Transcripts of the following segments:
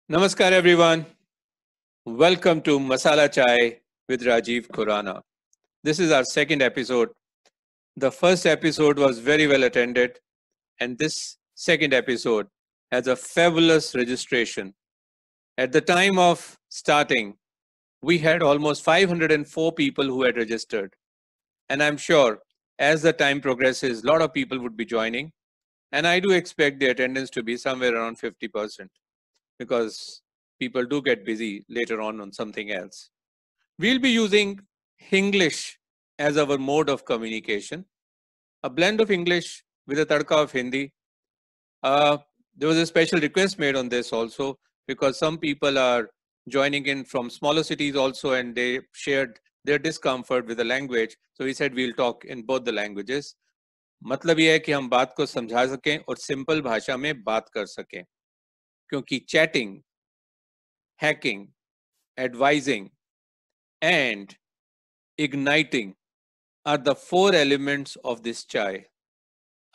Namaskar everyone. Welcome to Masala Chai with Rajiv Khurana. This is our second episode. The first episode was very well attended, and this second episode has a fabulous registration. At the time of starting, we had almost 504 people who had registered. And I'm sure as the time progresses, a lot of people would be joining. And I do expect the attendance to be somewhere around 50% because people do get busy later on something else. We'll be using Hinglish as our mode of communication, a blend of English with a tadka of Hindi. Uh, there was a special request made on this also because some people are joining in from smaller cities also and they shared their discomfort with the language. So we said we'll talk in both the languages. मतलब ये है कि हम बात को समझा सकें और सिंपल भाषा में बात कर सकें क्योंकि chatting, hacking, advising, and igniting are the four elements of this chai.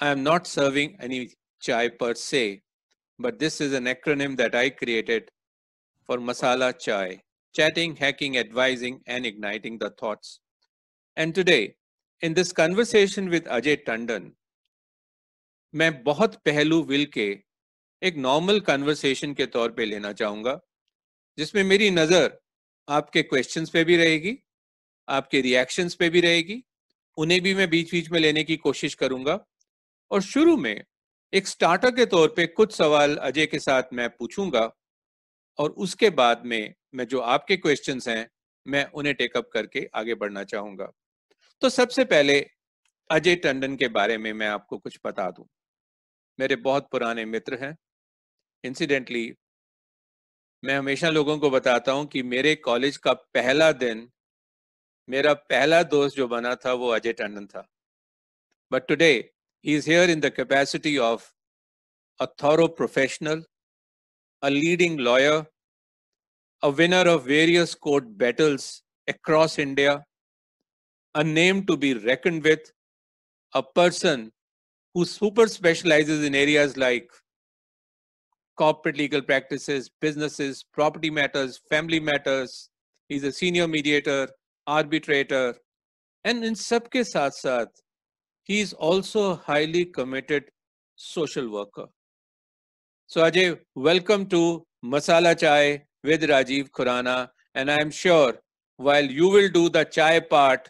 I am not serving any chai per se, but this is an acronym that I created for Masala Chai, chatting, hacking, advising, and igniting the thoughts. And today, in this conversation with Ajay Tandon, मैं बहुत पहलू will के एक normal conversation के तौर पे लेना चाहूँगा जिसमें मेरी नज़र आपके क्वेश्चंस पे भी रहेगी, आपके रिएक्शंस पे भी रहेगी, उन्हें भी मैं बीच बीच में लेने की कोशिश करूंगा और शुरू में एक स्टार्टर के तौर पे कुछ सवाल अजय के साथ मैं पूछूंगा और उसके बाद में मैं जो आपके क्वेश्चंस हैं मैं उन्हें टेकअप करके आगे बढ़ना चाहूंगा। तो सबसे पहले अजय टंडन के बारे में मैं आपको कुछ बता दूं। मेरे बहुत पुराने मित्र हैं। इंसिडेंटली मैं हमेशा लोगों को बताता हूं कि मेरे कॉलेज का पहला दिन मेरा पहला दोस्त जो बना था वो अजय टंडन था। But today he is here in the capacity of a thorough professional, a leading lawyer, a winner of various court battles across India, a name to be reckoned with, a person who super specializes in areas like corporate legal practices, businesses, property matters, family matters. He's a senior mediator, arbitrator, and in सबके साथ साथ he is also a highly committed social worker. So Ajay, welcome to Masala Chai with Rajiv Khurana, and I am sure while you will do the chai part,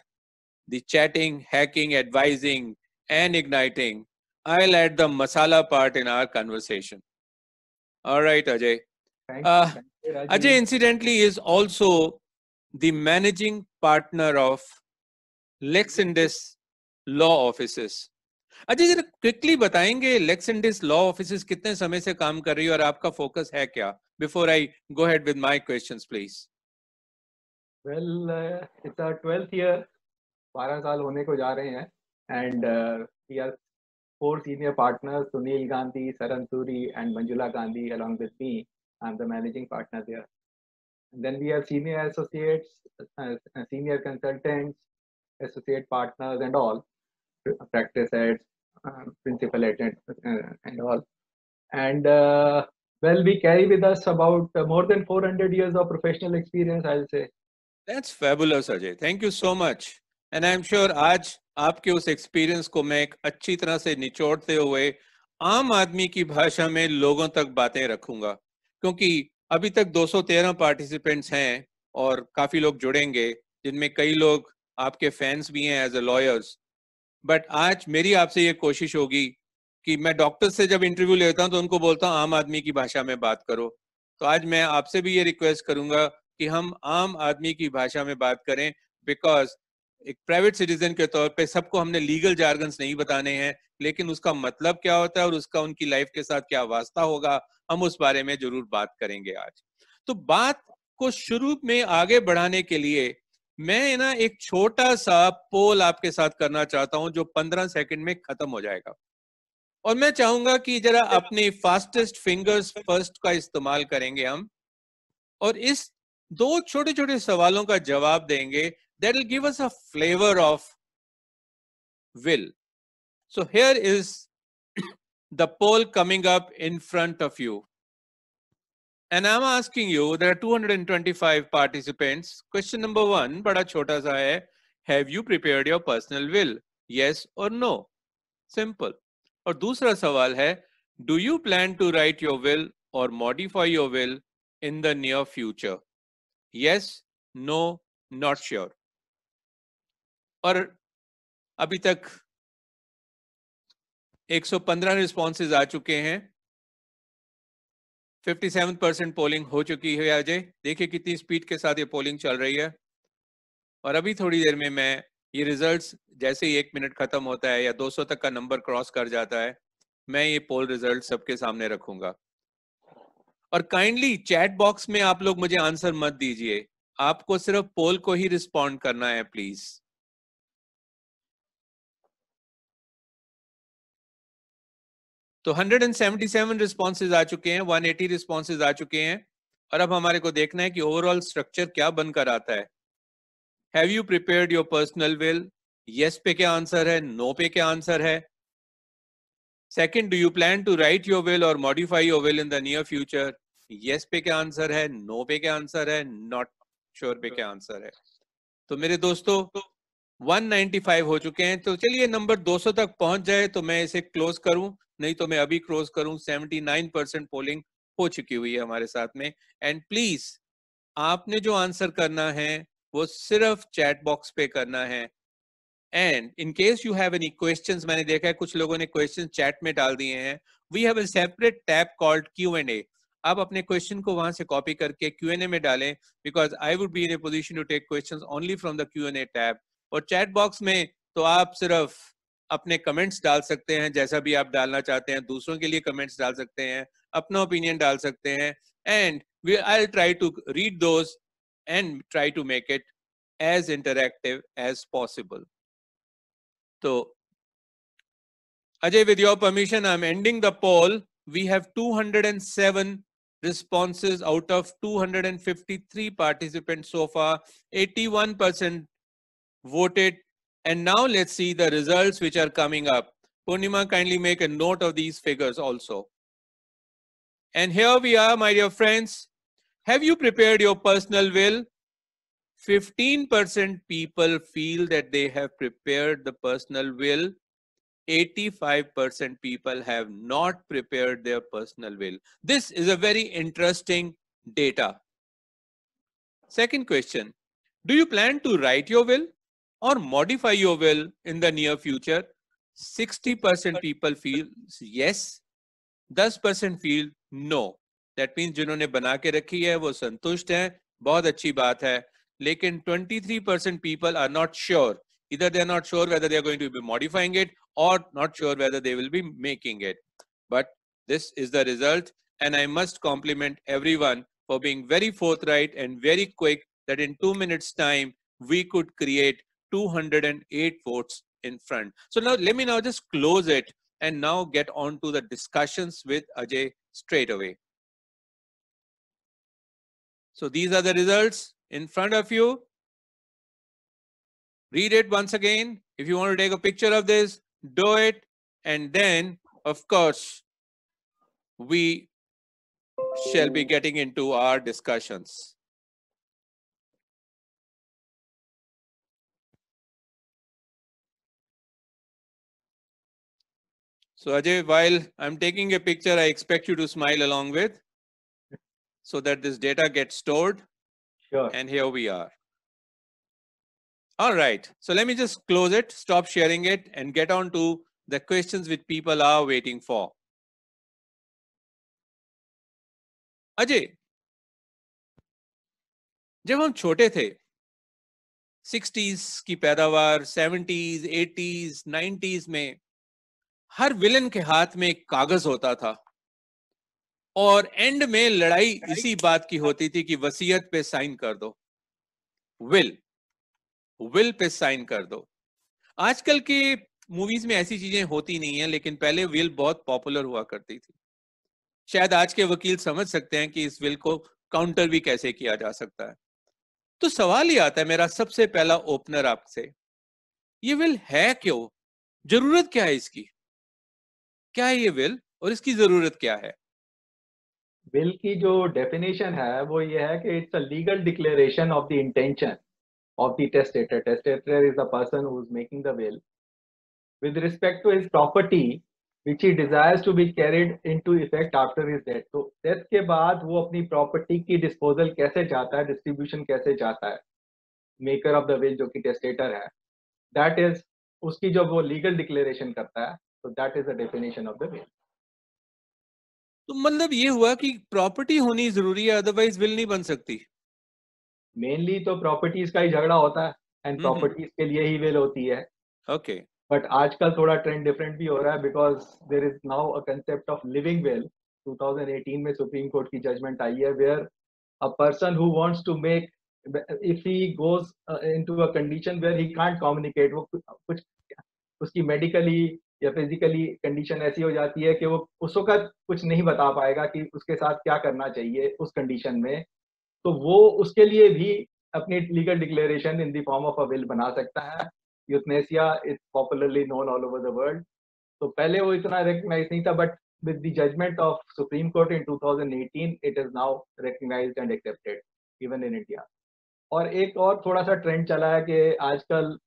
the chatting, hacking, advising, and igniting, I'll add the masala part in our conversation. All right, Ajay. Thank you, Ajay, Rajiv. incidentally, is also the managing partner of Lex Indus Law Offices. Ajay जरा quickly बताएंगे lakes Indus law offices कितने समय से काम कर रही है और आपका फोकस है क्या? Before I go ahead with my questions please. Well, it's our 12th year. 12 साल होने को जा रहे हैं and we are 4 senior partners, Sunil Gandhi, Saran Suri and Manjula Gandhi along with me. I'm the managing partner there. And then we have senior associates, senior consultants, associate partners and all, practice heads, principal agents and all. And well, we carry with us about more than 400 years of professional experience, I'll say. That's fabulous Ajay, thank you so much. And I am sure आज आपके उस experience को मैं एक अच्छी तरह से निचोड़ते हुए आम आदमी की भाषा में लोगों तक बातें रखूंगा क्योंकि अभी तक 213 पार्टिसिपेंट्स हैं और काफी लोग जुड़ेंगे जिनमें कई लोग आपके फैंस भी हैं एज ए लॉयर्स। बट आज मेरी आपसे ये कोशिश होगी कि मैं डॉक्टर से जब इंटरव्यू लेता हूं तो उनको बोलता हूं आम आदमी की भाषा में बात करो। तो आज मैं आपसे भी ये रिक्वेस्ट करूंगा कि हम आम आदमी की भाषा में बात करें बिकॉज एक प्राइवेट सिटीजन के तौर पे सबको हमने लीगल जार्गन्स नहीं बताने हैं, लेकिन उसका मतलब क्या होता है और उसका उनकी लाइफ के साथ क्या वास्ता होगा हम उस बारे में जरूर बात करेंगे आज। तो बात को शुरू में आगे बढ़ाने के लिए मैं ना एक छोटा सा पोल आपके साथ करना चाहता हूं जो 15 सेकंड में खत्म हो जाएगा और मैं चाहूंगा कि जरा अपने फास्टेस्ट फिंगर्स फर्स्ट का इस्तेमाल करेंगे हम और इस दो छोटे छोटे सवालों का जवाब देंगे that will give us a flavour of will. So here is the poll coming up in front of you. And I'm asking you, there are 225 participants. Question number 1, बड़ा छोटा सा है. Have you prepared your personal will? Yes or no? Simple. और दूसरा सवाल है, do you plan to write your will or modify your will in the near future? Yes, no, not sure. और अभी तक 115 रिस्पॉन्सेज आ चुके हैं. 57% पोलिंग हो चुकी है. अजय देखिए कितनी स्पीड के साथ ये पोलिंग चल रही है. और अभी थोड़ी देर में मैं ये रिजल्ट्स जैसे ही 1 मिनट खत्म होता है या 200 तक का नंबर क्रॉस कर जाता है, मैं ये पोल रिजल्ट सबके सामने रखूंगा. और काइंडली चैट बॉक्स में आप लोग मुझे आंसर मत दीजिए, आपको सिर्फ पोल को ही रिस्पॉन्ड करना है प्लीज. तो 177 रिस्पॉन्सेज आ चुके हैं, 180 रिस्पॉन्सेज आ चुके हैं. और अब हमारे को देखना है कि ओवरऑल स्ट्रक्चर क्या बनकर आता है. Have you prepared your personal will? Yes पे क्या आंसर है, नो पे क्या आंसर है. Second, do you plan to write your will और modify your will in the near future? Yes पे क्या आंसर है, नो पे क्या आंसर है, नॉट श्योर पे क्या आंसर है. तो मेरे दोस्तों 195 हो चुके हैं. तो चलिए नंबर 200 तक पहुंच जाए तो मैं इसे क्लोज करूं, नहीं तो मैं अभी क्लोज करूं. 79% पोलिंग हो चुकी हुई है हमारे साथ में. एंड प्लीज आपने जो आंसर करना है वो सिर्फ चैट बॉक्स पे करना है. And in case you have any questions, मैंने देखा है कुछ लोगों ने क्वेश्चन चैट में डाल दिए हैं. We have a separate tab called Q&A. आप अपने क्वेश्चन को वहां से कॉपी करके Q&A में डालें, because I would be in a position to take questions only from the Q&A tab. और चैट बॉक्स में तो आप सिर्फ अपने कमेंट्स डाल सकते हैं जैसा भी आप डालना चाहते हैं, दूसरों के लिए कमेंट्स डाल सकते हैं, अपना ओपिनियन डाल सकते हैं. And I try to read those and try to make it as interactive as possible. So Ajay, with your permission, I'm ending the poll. We have 207 responses out of 253 participants so far. 81% voted. And now let's see the results which are coming up. Purnima, kindly make a note of these figures also. And here we are, my dear friends. Have you prepared your personal will? 15% people feel that they have prepared the personal will. 85% people have not prepared their personal will. This is a very interesting data. Second question, do you plan to write your will or modify your will in the near future? 60% people feel yes, 10% feel no. That means जिन्होंने बना के रखी है वो संतुष्ट हैं, बहुत अच्छी बात है. लेकिन 23% people are not sure. Either they are not sure whether they are going to be modifying it or not sure whether they will be making it. But this is the result, and I must compliment everyone for being very forthright and very quick that in 2 minutes time we could create 208 votes in front. So now let me now just close it and now get on to the discussions with Ajay straight away. So these are the results in front of you. Read it once again. If you want to take a picture of this, do it. And then, of course, we shall be getting into our discussions. So Ajay, while I'm taking a picture, I expect you to smile along with, so that this data gets stored. Sure. And here we are. All right, so let me just close it, stop sharing it, and get on to the questions which people are waiting for. Ajay, जब हम छोटे थे, 60s की पैदावार, 70s, 80s, 90s में हर villain के हाथ में एक कागज होता था और एंड में लड़ाई इसी बात की होती थी कि वसीयत पे साइन कर दो, विल पे साइन कर दो. आजकल की मूवीज में ऐसी चीजें होती नहीं है, लेकिन पहले विल बहुत पॉपुलर हुआ करती थी. शायद आज के वकील समझ सकते हैं कि इस विल को काउंटर भी कैसे किया जा सकता है. तो सवाल ही आता है मेरा सबसे पहला ओपनर आपसे, ये विल है क्यों, जरूरत क्या है इसकी, क्या है ये विल और इसकी जरूरत क्या है? विल की जो डेफिनेशन है वो ये है कि it's a legal declaration of the intention of the testator. Testator is the person who is making the will with respect to his property which he desires to be carried into effect after his death. तो death के बाद वो अपनी property की disposal कैसे चाहता है, distribution कैसे चाहता है, मेकर ऑफ द विल जो कि टेस्टेटर है, दैट इज उसकी जब वो लीगल डिक्लेरेशन करता है, तो that is the definition of the will. तो मतलब ये हुआ कि प्रॉपर्टी होनी जरूरी है, अदरवाइज विल नहीं बन सकती. मेनली तो प्रॉपर्टीज का ही झगड़ा होता है एंड प्रॉपर्टीज के लिए ही विल होती है. ओके. बट आजकल थोड़ा ट्रेंड डिफरेंट भी हो रहा है because there is now a concept of living will. 2018 में सुप्रीम कोर्ट की जजमेंट आई है where a person who wants to make, if he goes into a condition where he can't communicate, वो कुछ उसकी मेडिकली या फिजिकली कंडीशन ऐसी हो जाती है कि वो उस वक्त कुछ नहीं बता पाएगा कि उसके साथ क्या करना चाहिए उस कंडीशन में, तो वो उसके लिए भी अपनी legal declaration in the form of a will बना सकता है. Euthanasia is popularly known all over the world. तो पहले वो इतना रिकग्नाइज नहीं था, but with the judgment of Supreme Court in 2018, it is now recognized and accepted even in India. और एक और थोड़ा सा ट्रेंड चला है कि आजकल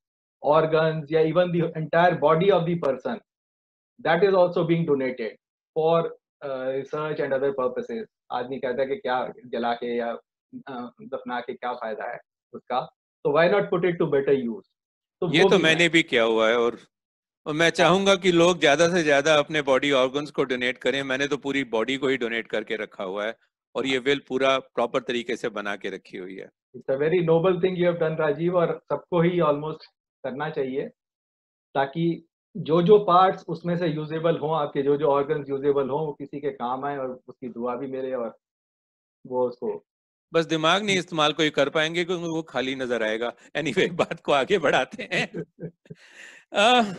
ऑर्गन्स या even the entire body of the person that is also being donated for research and other purposes. आदमी कहता है कि क्या जला के या दफना के क्या फायदा है उसका, तो why not put it to better use. तो ये वो तो भी मैंने भी किया हुआ है, और मैं चाहूंगा कि लोग ज्यादा से ज्यादा अपने बॉडी ऑर्गन्स को डोनेट करें. मैंने तो पूरी बॉडी को ही डोनेट करके रखा हुआ है, और ये विल पूरा प्रॉपर तरीके से बना के रखी हुई है. It's a very noble thing you have done Rajiv, और सबको ही ऑलमोस्ट करना चाहिए ताकि जो जो पार्ट्स उसमें से यूजेबल हों, आपके जो जो ऑर्गन्स यूजेबल हों, वो किसी के काम आए और उसकी दुआ भी मिले और वो उसको. बस दिमाग नहीं इस्तेमाल कोई कर पाएंगे क्योंकि वो खाली नजर आएगा. एनीवे, बात को आगे बढ़ाते हैं. अह,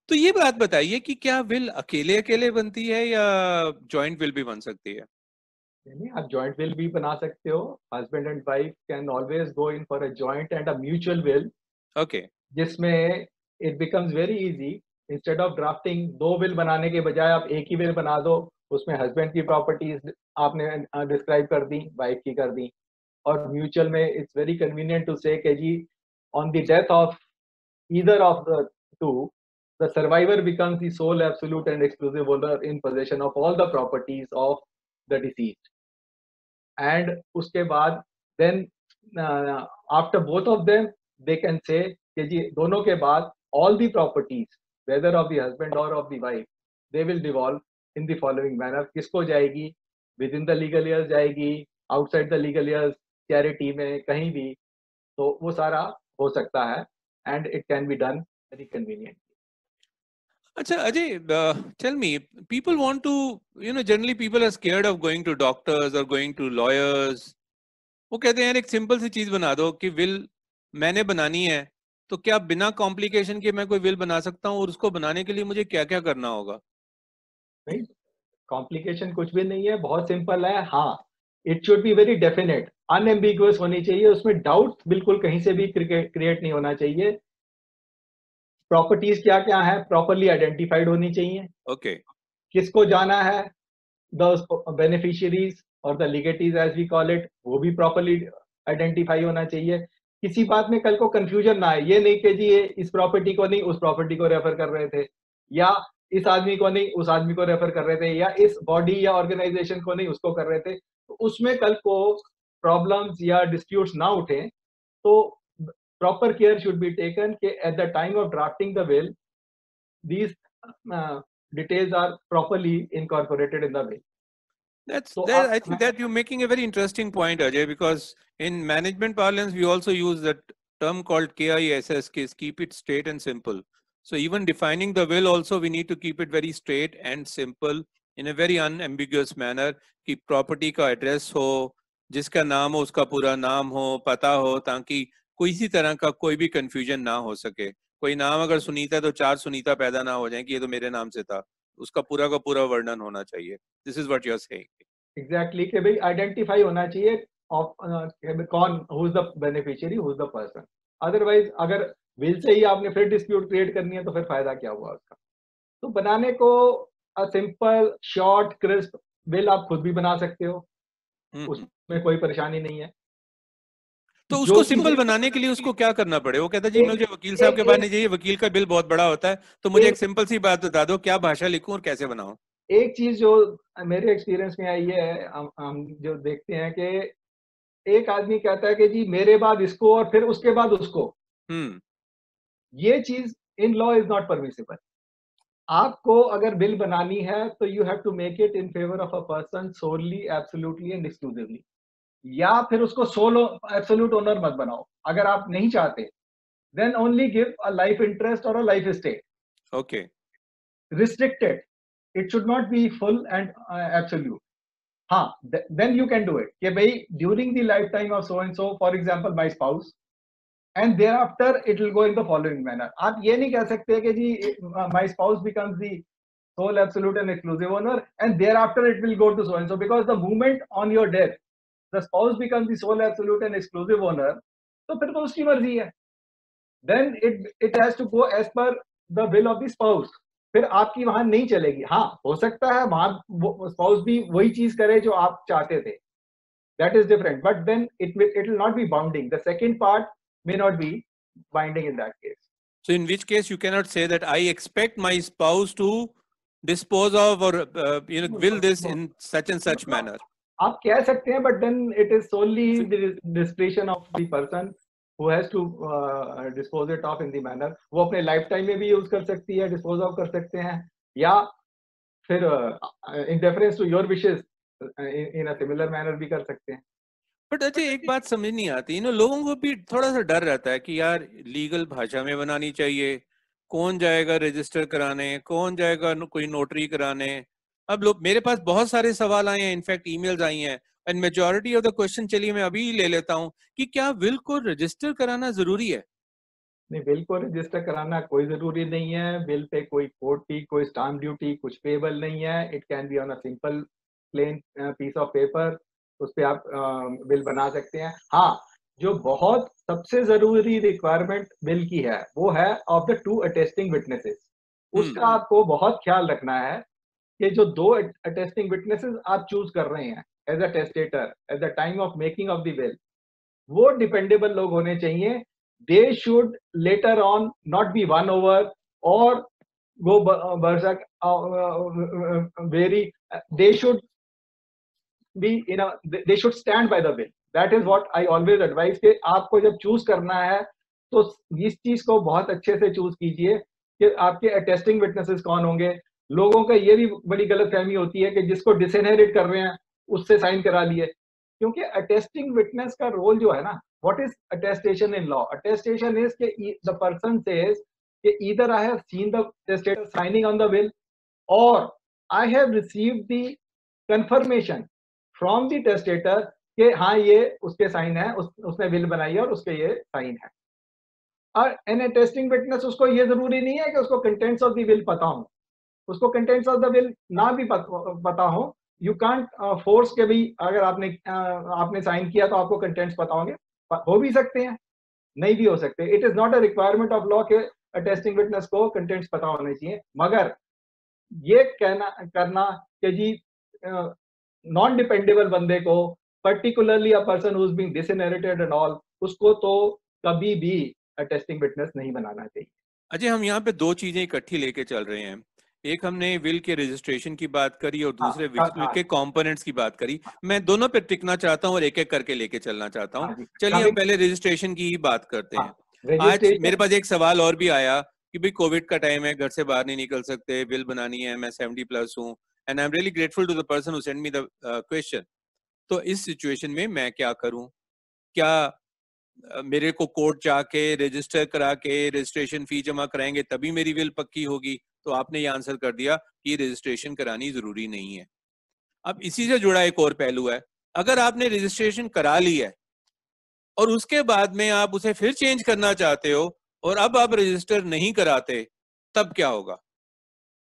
तो ये बात बताइए कि क्या विल अकेले अकेले बनती है या जॉइंट विल भी बन सकती है? नहीं, आप जॉइंट विल भी बना सकते हो. Husband and wife can always go in for a joint and a mutual will, okay. जिसमें it becomes very easy. Instead of drafting दो विल बनाने के बजाय आप एक ही विल बना दो. उसमें हस्बैंड की प्रॉपर्टीज आपने डिस्क्राइब कर दी, वाइफ की कर दी, और म्यूचुअल में it's very convenient to say कि जी on the death of either of the two, the survivor becomes the sole, absolute, and exclusive owner in possession of all the properties of the deceased. And उसके बाद then after both of them they can say कि जी दोनों के बाद all the properties whether of the husband or of the wife they will devolve in the following manner. किसको जाएगी? within the legal years जाएगी, outside the legal years charity में, कहीं भी. तो वो सारा हो सकता है and it can be done very convenient. अच्छा Ajay, tell me, people want to, generally people are scared of going to doctors or going to lawyers. वो कहते हैं यार एक सिंपल सी चीज बना दो कि विल मैंने बनानी है, तो क्या बिना कॉम्प्लिकेशन के मैं कोई विल बना सकता हूँ, और उसको बनाने के लिए मुझे क्या क्या करना होगा? नहीं, कॉम्प्लिकेशन कुछ भी नहीं है, बहुत सिंपल है. हाँ, it should be very definite, unambiguous होनी चाहिए, उसमें डाउट बिल्कुल कहीं से भी क्रिएट नहीं होना चाहिए. प्रॉपर्टीज क्या क्या है प्रॉपरली आइडेंटिफाइड होनी चाहिए. ओके. किसको जाना है, द बेनिफिशियरीज और the legatees as we call it, वो भी प्रॉपरली आइडेंटिफाई होना चाहिए. किसी बात में कल को कंफ्यूजन ना आए. ये नहीं कि जी ये इस प्रॉपर्टी को नहीं उस प्रॉपर्टी को रेफर कर रहे थे, या इस आदमी को नहीं उस आदमी को रेफर कर रहे थे, या इस बॉडी या ऑर्गेनाइजेशन को नहीं उसको कर रहे थे. तो उसमें कल को प्रॉब्लम्स या डिस्प्यूट्स ना उठे, तो proper care should be taken कि at the time of drafting the will these details are properly incorporated in the will. So I think that you're making a very interesting point, Ajay, because in management parlance we also use that term called KISS, keep it straight and simple. So even defining the will also we need to keep it very straight and simple in a very unambiguous manner. कि property का address हो, जिसका नाम हो उसका पूरा नाम हो, पता हो, ताकि कोई सी तरह का कोई भी confusion ना हो सके. कोई नाम अगर सुनीता है तो चार सुनीता पैदा ना हो जाए कि ये तो मेरे नाम से था. उसका पूरा का पूरा वर्णन होना चाहिए. This is what you are saying. Exactly कि भाई आइडेंटिफाई होना चाहिए कौन, who is the beneficiary, who is the person. Otherwise अगर विल से ही आपने फिर डिस्प्यूट क्रिएट करनी है तो फिर फायदा क्या हुआ उसका. तो बनाने को a simple short crisp bill आप खुद भी बना सकते हो, उसमें कोई परेशानी नहीं है। तो उसको सिंपल बनाने के लिए उसको क्या करना पड़े? वो कहता है जी मुझे वकील साहब के पास नहीं चाहिए, वकील का बिल बहुत बड़ा होता है, तो मुझे एक सिंपल सी बात बता दो, क्या भाषा लिखूं और कैसे बनाऊं? एक चीज जो मेरे एक्सपीरियंस में आई है, हम जो देखते हैं कि एक आदमी कहता है कि जी मेरे बाद इसको और फिर उसके बाद उसको। ये चीज in law is not permissible. आपको अगर बिल बनानी है तो you have to make it in favour of a person solely, absolutely and exclusively, या फिर उसको सोलो एब्सोल्यूट ओनर मत बनाओ। अगर आप नहीं चाहते, then only give a life interest और a life estate. Okay, restricted, it should not be full and absolute. हाँ, then you can do it कि भाई during the lifetime of so and so, for example my spouse, and thereafter it will go in the following manner. आप ये नहीं कह सकते कि जी my spouse becomes the sole absolute and exclusive owner and thereafter it will go to so and so, because the moment on your death the spouse becomes the sole absolute and exclusive owner, तो फिर तो उसकी मर्जी है। then it has to go as per the will of the spouse। फिर आपकी वहां नहीं चलेगी। हाँ, हो सकता है वहां स्पाउस भी वही चीज करे जो आप चाहते थे, that is different, but then it will not be bounding, the second part may not be binding in that case. So in which case you cannot say that I expect my spouse to dispose of or will this in such and such manner. आप कह सकते हैं, but then it is solely the discretion of the person who has to dispose it off in the manner। वो अपने life time में भी use कर सकती है, डिस्पोज ऑफ कर सकते हैं, या फिर in deference to your wishes in a similar manner भी कर सकते हैं। बट अच्छा, एक बात समझ नहीं आती, लोगों को भी थोड़ा सा डर रहता है कि यार लीगल भाषा में बनानी चाहिए, कौन जाएगा रजिस्टर कराने, कौन जाएगा कोई नोटरी कराने। अब लोग, मेरे पास बहुत सारे सवाल आए हैं, इनफैक्ट ईमेल्स आई हैं, and majority of the question, चलिए मैं अभी ले लेता हूँ कि क्या विल को रजिस्टर कराना जरूरी है? नहीं, बिल को रजिस्टर कराना कोई जरूरी नहीं है। बिल पे कोई कोर्ट फी, कोई स्टाम्प ड्यूटी कुछ पेबल नहीं है। It can be on a simple plain piece of paper, उस पे आप बिल बना सकते हैं। हाँ, जो बहुत सबसे जरूरी रिक्वायरमेंट बिल की है वो है of the two attesting witnesses. उसका आपको बहुत ख्याल रखना है कि जो दो अटेस्टिंग विटनेसेस आप चूज कर रहे हैं as a testator at the time of making of the will, वो डिपेंडेबल लोग होने चाहिए। They should later on not be won over or go berserk very, they should be they should stand by the bill। That is what I always advise कि आपको जब choose करना है तो इस चीज को बहुत अच्छे से चूज कीजिए कि आपके अटेस्टिंग विटनेसेस कौन होंगे। लोगों का ये भी बड़ी गलतफहमी होती है कि जिसको डिसइनहेरिट कर रहे हैं उससे साइन करा लिए, क्योंकि अटेस्टिंग विटनेस का रोल जो है ना, what is attestation in law? Attestation is the person says either I have seen the testator signing on the will or I have received the confirmation from the testator कि हाँ ये उसके sign है, उसने will बनाई है और उसके ये साइन है। और एन अटेस्टिंग विटनेस, उसको ये जरूरी नहीं है कि उसको कंटेंट्स ऑफ द विल पता हो, उसको कंटेंट्स ऑफ द विल ना भी पता हो। यू कांट फोर्स के भी अगर आपने साइन किया तो आपको कंटेंट्स पता होंगे, हो भी सकते हैं, नहीं भी हो सकते। It is not a requirement of law के अटेस्टिंग विटनेस को कंटेंट्स पता होने चाहिए। मगर ये कहना करना कि जी नॉन डिपेंडेबल बंदे को, particularly a person who is being disinherited and all, उसको तो कभी भी अटेस्टिंग विटनेस नहीं बनाना चाहिए। अजय, हम यहाँ पे दो चीजें इकट्ठी लेके चल रहे हैं। एक हमने विल के रजिस्ट्रेशन की बात करी और दूसरे विल के कंपोनेंट्स की बात करी। मैं दोनों पे टिकना चाहता हूँ और एक एक करके लेके चलना चाहता हूँ। चलिए हम पहले रजिस्ट्रेशन की ही बात करते हैं। आज मेरे पास एक सवाल और भी आया कि भाई कोविड का टाइम है, घर से बाहर नहीं निकल सकते, बिल बनानी है, मैं 70+ हूँ, and I am really grateful to the person who send me the question. तो इस सिचुएशन में मैं क्या करूँ? क्या मेरे को कोर्ट जाके रजिस्टर करा के रजिस्ट्रेशन फी जमा कराएंगे तभी मेरी विल पक्की होगी? तो आपने ये आंसर कर दिया कि रजिस्ट्रेशन करानी जरूरी नहीं है। अब इसी से जुड़ा एक और पहलू है, अगर आपने रजिस्ट्रेशन करा ली है और उसके बाद में आप उसे फिर चेंज करना चाहते हो और अब आप रजिस्टर नहीं कराते, तब क्या होगा?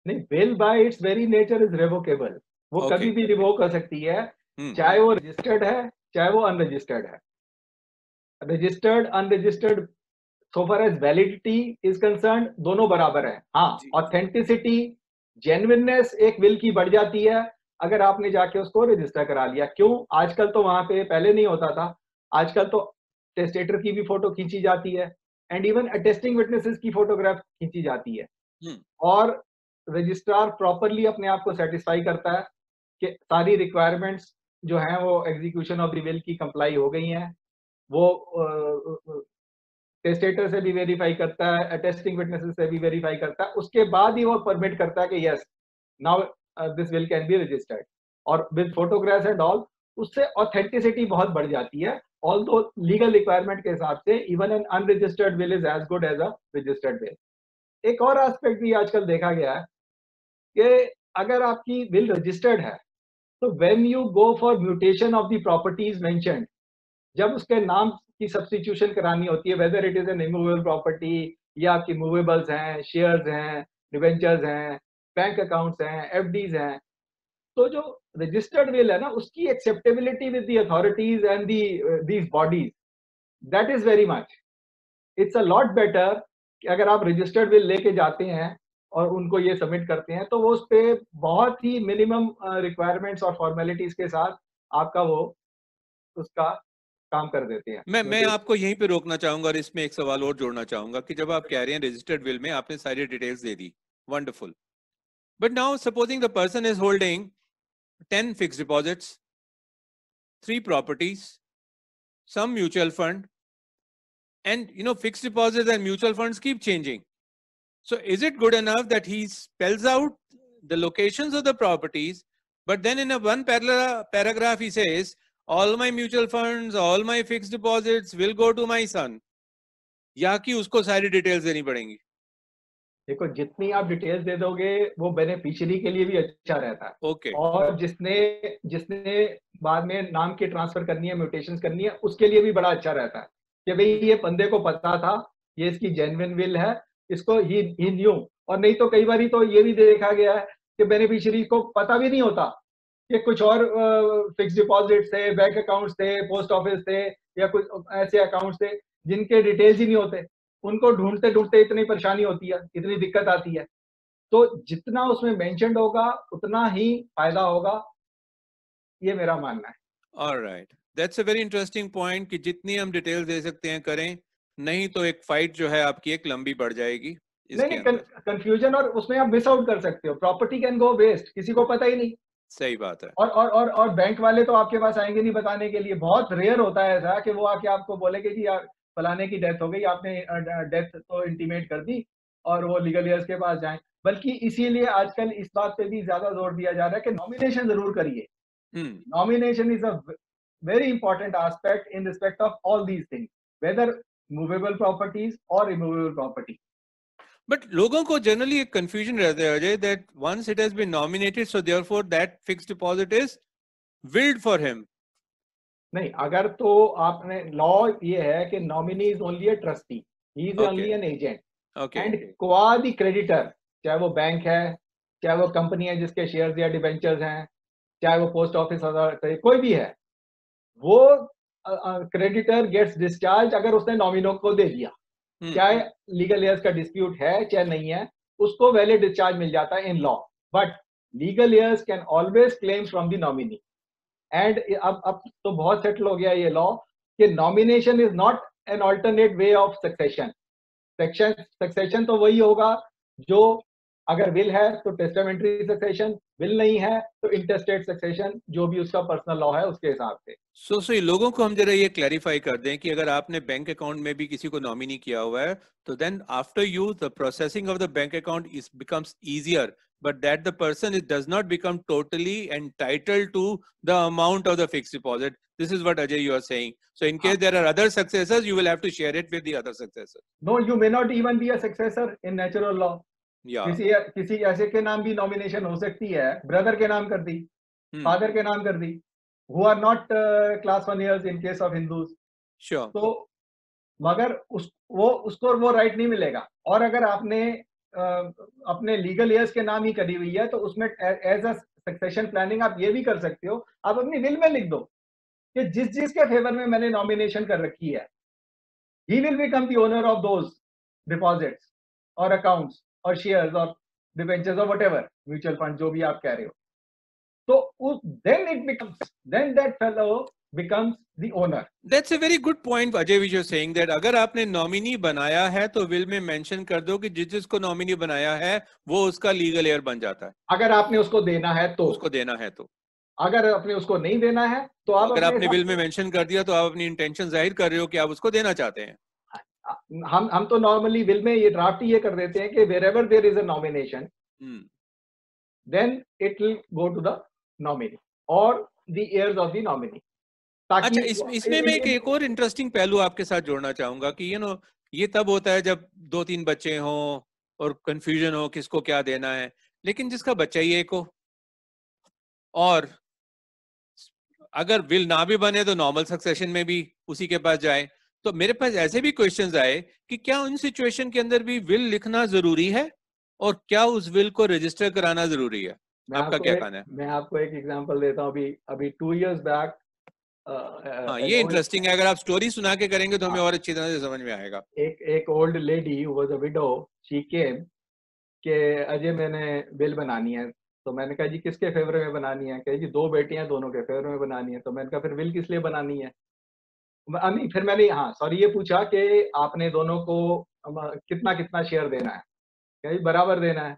नहीं, bill bye it's very nature is revocable. वो कभी भी रिवोक कर सकती है, चाहे वो रजिस्टर्ड है चाहे वो अनरजिस्टर्ड है। Registered unregistered, so far as validity is concerned, दोनों बराबर है। हाँ, ऑथेंटिसिटी, जेन्युइननेस एक विल की बढ़ जाती है अगर आपने जाके उसको रजिस्टर करा लिया। क्यों? आजकल तो वहाँ पे, पहले नहीं होता था, आजकल तो टेस्टेटर की भी फोटो खींची जाती है एंड इवन अटेस्टिंग विटनेसेस की फोटोग्राफ खींची जाती है हम्म, और रजिस्ट्रार प्रॉपरली अपने आप को सेटिस्फाई करता है कि सारी रिक्वायरमेंट्स जो हैं वो एग्जीक्यूशन ऑफ द विल की कंप्लाई हो गई हैं। वो टेस्टेटर से भी वेरीफाई करता है, अटेस्टिंग विटनेसेस से भी वेरीफाई करता है, उसके बाद ही वो परमिट करता है कि yes now this will can be registered. और विद फोटोग्राफ्स एंड ऑल, उससे ऑथेंटिसिटी बहुत बढ़ जाती है। ऑल्दो लीगल रिक्वायरमेंट के हिसाब से even an unregistered will is as good as a registered will. एक और एस्पेक्ट भी आजकल देखा गया है कि अगर आपकी विल रजिस्टर्ड है, तो when you go for mutation of the properties mentioned, जब उसके नाम की सब्स्टिट्यूशन करानी होती है, weather it is an immovable property या आपकी मूवेबल्स हैं, शेयर्स हैं, डिवेंचर्स हैं, बैंक अकाउंट्स हैं, एफडीज हैं, तो जो रजिस्टर्ड विल है ना, उसकी acceptability with the authorities and these bodies, that is very much, it's a lot better कि अगर आप रजिस्टर्ड विल लेके जाते हैं और उनको ये सबमिट करते हैं, तो वो उस पे बहुत ही मिनिमम रिक्वायरमेंट्स और फॉर्मेलिटीज के साथ आपका वो उसका काम कर देते हैं। मैं आपको यहीं पे रोकना चाहूंगा और इसमें एक सवाल और जोड़ना चाहूंगा कि जब आप कह रहे हैं रजिस्टर्ड विल में आपने सारी details they the, wonderful, but now supposing the person is holding 10 fixed deposits, 3 properties, some mutual fund, and fixed deposits and mutual funds keep changing. So is it good enough that he spells out the locations of the properties, but then in a one paragraph he says, all my mutual funds, all my fixed deposits will go to my son? या कि उसको सारी details देनी पड़ेंगी? देखो, जितनी आप details दे दोगे वो बेनिफिशियरी के लिए भी अच्छा रहता है। ओके, और जिसने जिसने बाद में नाम की ट्रांसफर करनी है, म्यूटेशंस करनी है, उसके लिए भी बड़ा अच्छा रहता है कि भाई ये बंदे को पता था, ये इसकी जेन्युइन विल है, इसको ही न्यू। और नहीं तो कई बार तो ये भी देखा गया है कि बेनिफिशियरी को पता भी नहीं होता कि कुछ और फिक्स डिपॉजिट थे, बैंक अकाउंट्स थे, पोस्ट ऑफिस थे, या कुछ ऐसे अकाउंट्स थे जिनके डिटेल्स ही नहीं होते। उनको ढूंढते ढूंढते इतनी परेशानी होती है, इतनी दिक्कत आती है। तो जितना उसमें मेंशन्ड होगा उतना ही फायदा होगा, ये मेरा मानना है। Alright, that's a very interesting point कि जितनी हम डिटेल्स दे सकते हैं करें, नहीं तो एक फाइट जो है आपकी एक लंबी बढ़ जाएगी नहीं इसके नहीं, अंदर। कंफ्यूजन और उसमें आप मिस आउट कर सकते हो, प्रॉपर्टी कैन गो वेस्ट, किसी को पता ही नहीं। सही बात है। और बैंक वाले तो आपके पास आएंगे नहीं बताने के लिए। बहुत रेयर होता है ऐसा कि वो आके आपको बोले कि जी यार फलाने की डेथ हो गई, आपने डेथ तो इंटीमेट कर दी और वो लीगल एयर्स के पास जाएं। बल्कि इसीलिए आजकल इस बात पे भी ज्यादा जोर दिया जा रहा है कि नॉमिनेशन जरूर करिए। Nomination is a very important aspect in respect of all these things, whether movable properties or immovable property. But लोगों को जनरली एक कंफ्यूजन रहता है Ajay, that once it has been nominated so therefore that fixed deposit is willed for him. नहीं, अगर तो आपने law ये है कि nominee is only a trustee, he is only Okay, an agent okay, and क्वा द क्रेडिटर, चाहे वो बैंक है, चाहे वो कंपनी है जिसके शेयर्स या डिबेंचर्स हैं, चाहे वो पोस्ट ऑफिस अथॉरिटी कोई भी है, वो क्रेडिटर गेट्स डिस्चार्ज अगर उसने नॉमिनो को दे दिया। चाहे लीगल एयर्स का डिस्प्यूट है चाहे नहीं है, उसको वैलिड डिस्चार्ज मिल जाता है in law. But legal heirs can always claim from the nominee. And अब तो बहुत सेटल हो गया ये लॉ कि nomination is not an alternate way of succession. Succession तो वही होगा जो, अगर विल है तो टेस्टामेंट्री सक्सेशन, विल नहीं है तो इंटरस्टेट सक्सेशन, जो भी उसका पर्सनल लॉ है उसके हिसाब से। सो लोगों को हम जरा ये क्लैरिफाई कर दें कि अगर आपने बैंक अकाउंट में भी किसी को नॉमिनी किया हुआ है, तो then after you the processing of the bank account is becomes easier, but that the person does not become totally entitled to the amount of the fixed deposit. This is what Ajay you are saying. So in case there are other successors, you will have to share it with the other successors. No, you may not even be a successor in natural law. Yeah. किसी ऐसे के नाम भी nomination हो सकती है, brother के नाम कर दी, फादर के नाम कर दी, who are not class 1 years in case of Hindus. Sure. तो मगर उसको वो राइट नहीं मिलेगा। और अगर आपने अपने लीगल एयर्स के नाम ही करी हुई है, तो उसमें एज अ सक्सेशन प्लानिंग आप ये भी कर सकते हो, आप अपनी विल में लिख दो कि जिस जिसके फेवर में मैंने नॉमिनेशन कर रखी है, he will become the owner of those deposits or accounts or shares or debentures or whatever, mutual fund जो भी आप कह रहे हो। तो उस then that fellow becomes the owner. That's a very good point, Ajay, which you're saying that अगर आपने नॉमिनी बनाया है तो विल में मेंशन कर दो कि जिसको नॉमिनी बनाया है वो उसका लीगल हेयर बन जाता है। अगर आपने उसको देना है तो, उसको देना है तो, अगर आपने उसको नहीं देना है तो आप अगर आपने विल में मेंशन कर दिया तो आप अपनी इंटेंशन जाहिर कर रहे हो कि आप उसको देना चाहते हैं। हम तो नॉर्मली विल में ये ड्राफ्ट ये कर देते हैं कि wherever there is a nomination, then it will go to the nominee or the heirs of the nominee. अच्छा, इसमें मैं एक और इंटरेस्टिंग पहलू आपके साथ जोड़ना चाहूंगा कि ये तब होता है जब 2-3 बच्चे हों और कंफ्यूजन हो किसको क्या देना है, लेकिन जिसका बच्चा ही एक हो और अगर विल ना भी बने तो नॉर्मल सक्सेशन में भी उसी के पास जाए, तो मेरे पास ऐसे भी क्वेश्चंस आए कि क्या उन सिचुएशन के अंदर भी विल लिखना जरूरी है और क्या उस विल को रजिस्टर कराना जरूरी है? आपका क्या कहना है? मैं आपको एक एग्जांपल देता हूँ। अभी 2 years बैक, हाँ, ये इंटरेस्टिंग है। अगर आप स्टोरी सुना के करेंगे तो हमें और अच्छी तरह से समझ में आएगा। एक old lady who was a window, she came कि अजय मैंने बिल बनानी है। तो मैंने कहा जी किसके फेवर में बनानी है? कही जी 2 बेटियां, दोनों के फेवर में बनानी है। तो मैंने कहा फिर बिल किस लिए बनानी है? नहीं, फिर मैंने सॉरी ये पूछा कि आपने दोनों को कितना कितना शेयर देना है? कही बराबर देना है।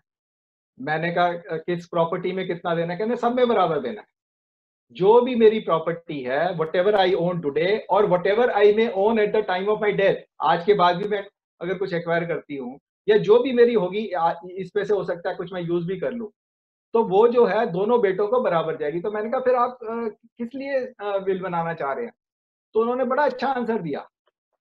मैंने कहा किस प्रॉपर्टी में कितना देना है? कहने सब में बराबर देना है। जो भी मेरी प्रॉपर्टी है, व्हाटएवर आई ओन टुडे और whatever I may own eight the time of my death, आज के बाद भी मैं अगर कुछ एक्वायर करती हूँ या जो भी मेरी होगी, इसमें से हो सकता है कुछ मैं यूज भी कर लूँ, तो वो जो है दोनों बेटों को बराबर जाएगी। तो मैंने कहा फिर आप किस लिए विल बनाना चाह रहे हैं? तो उन्होंने बड़ा अच्छा आंसर दिया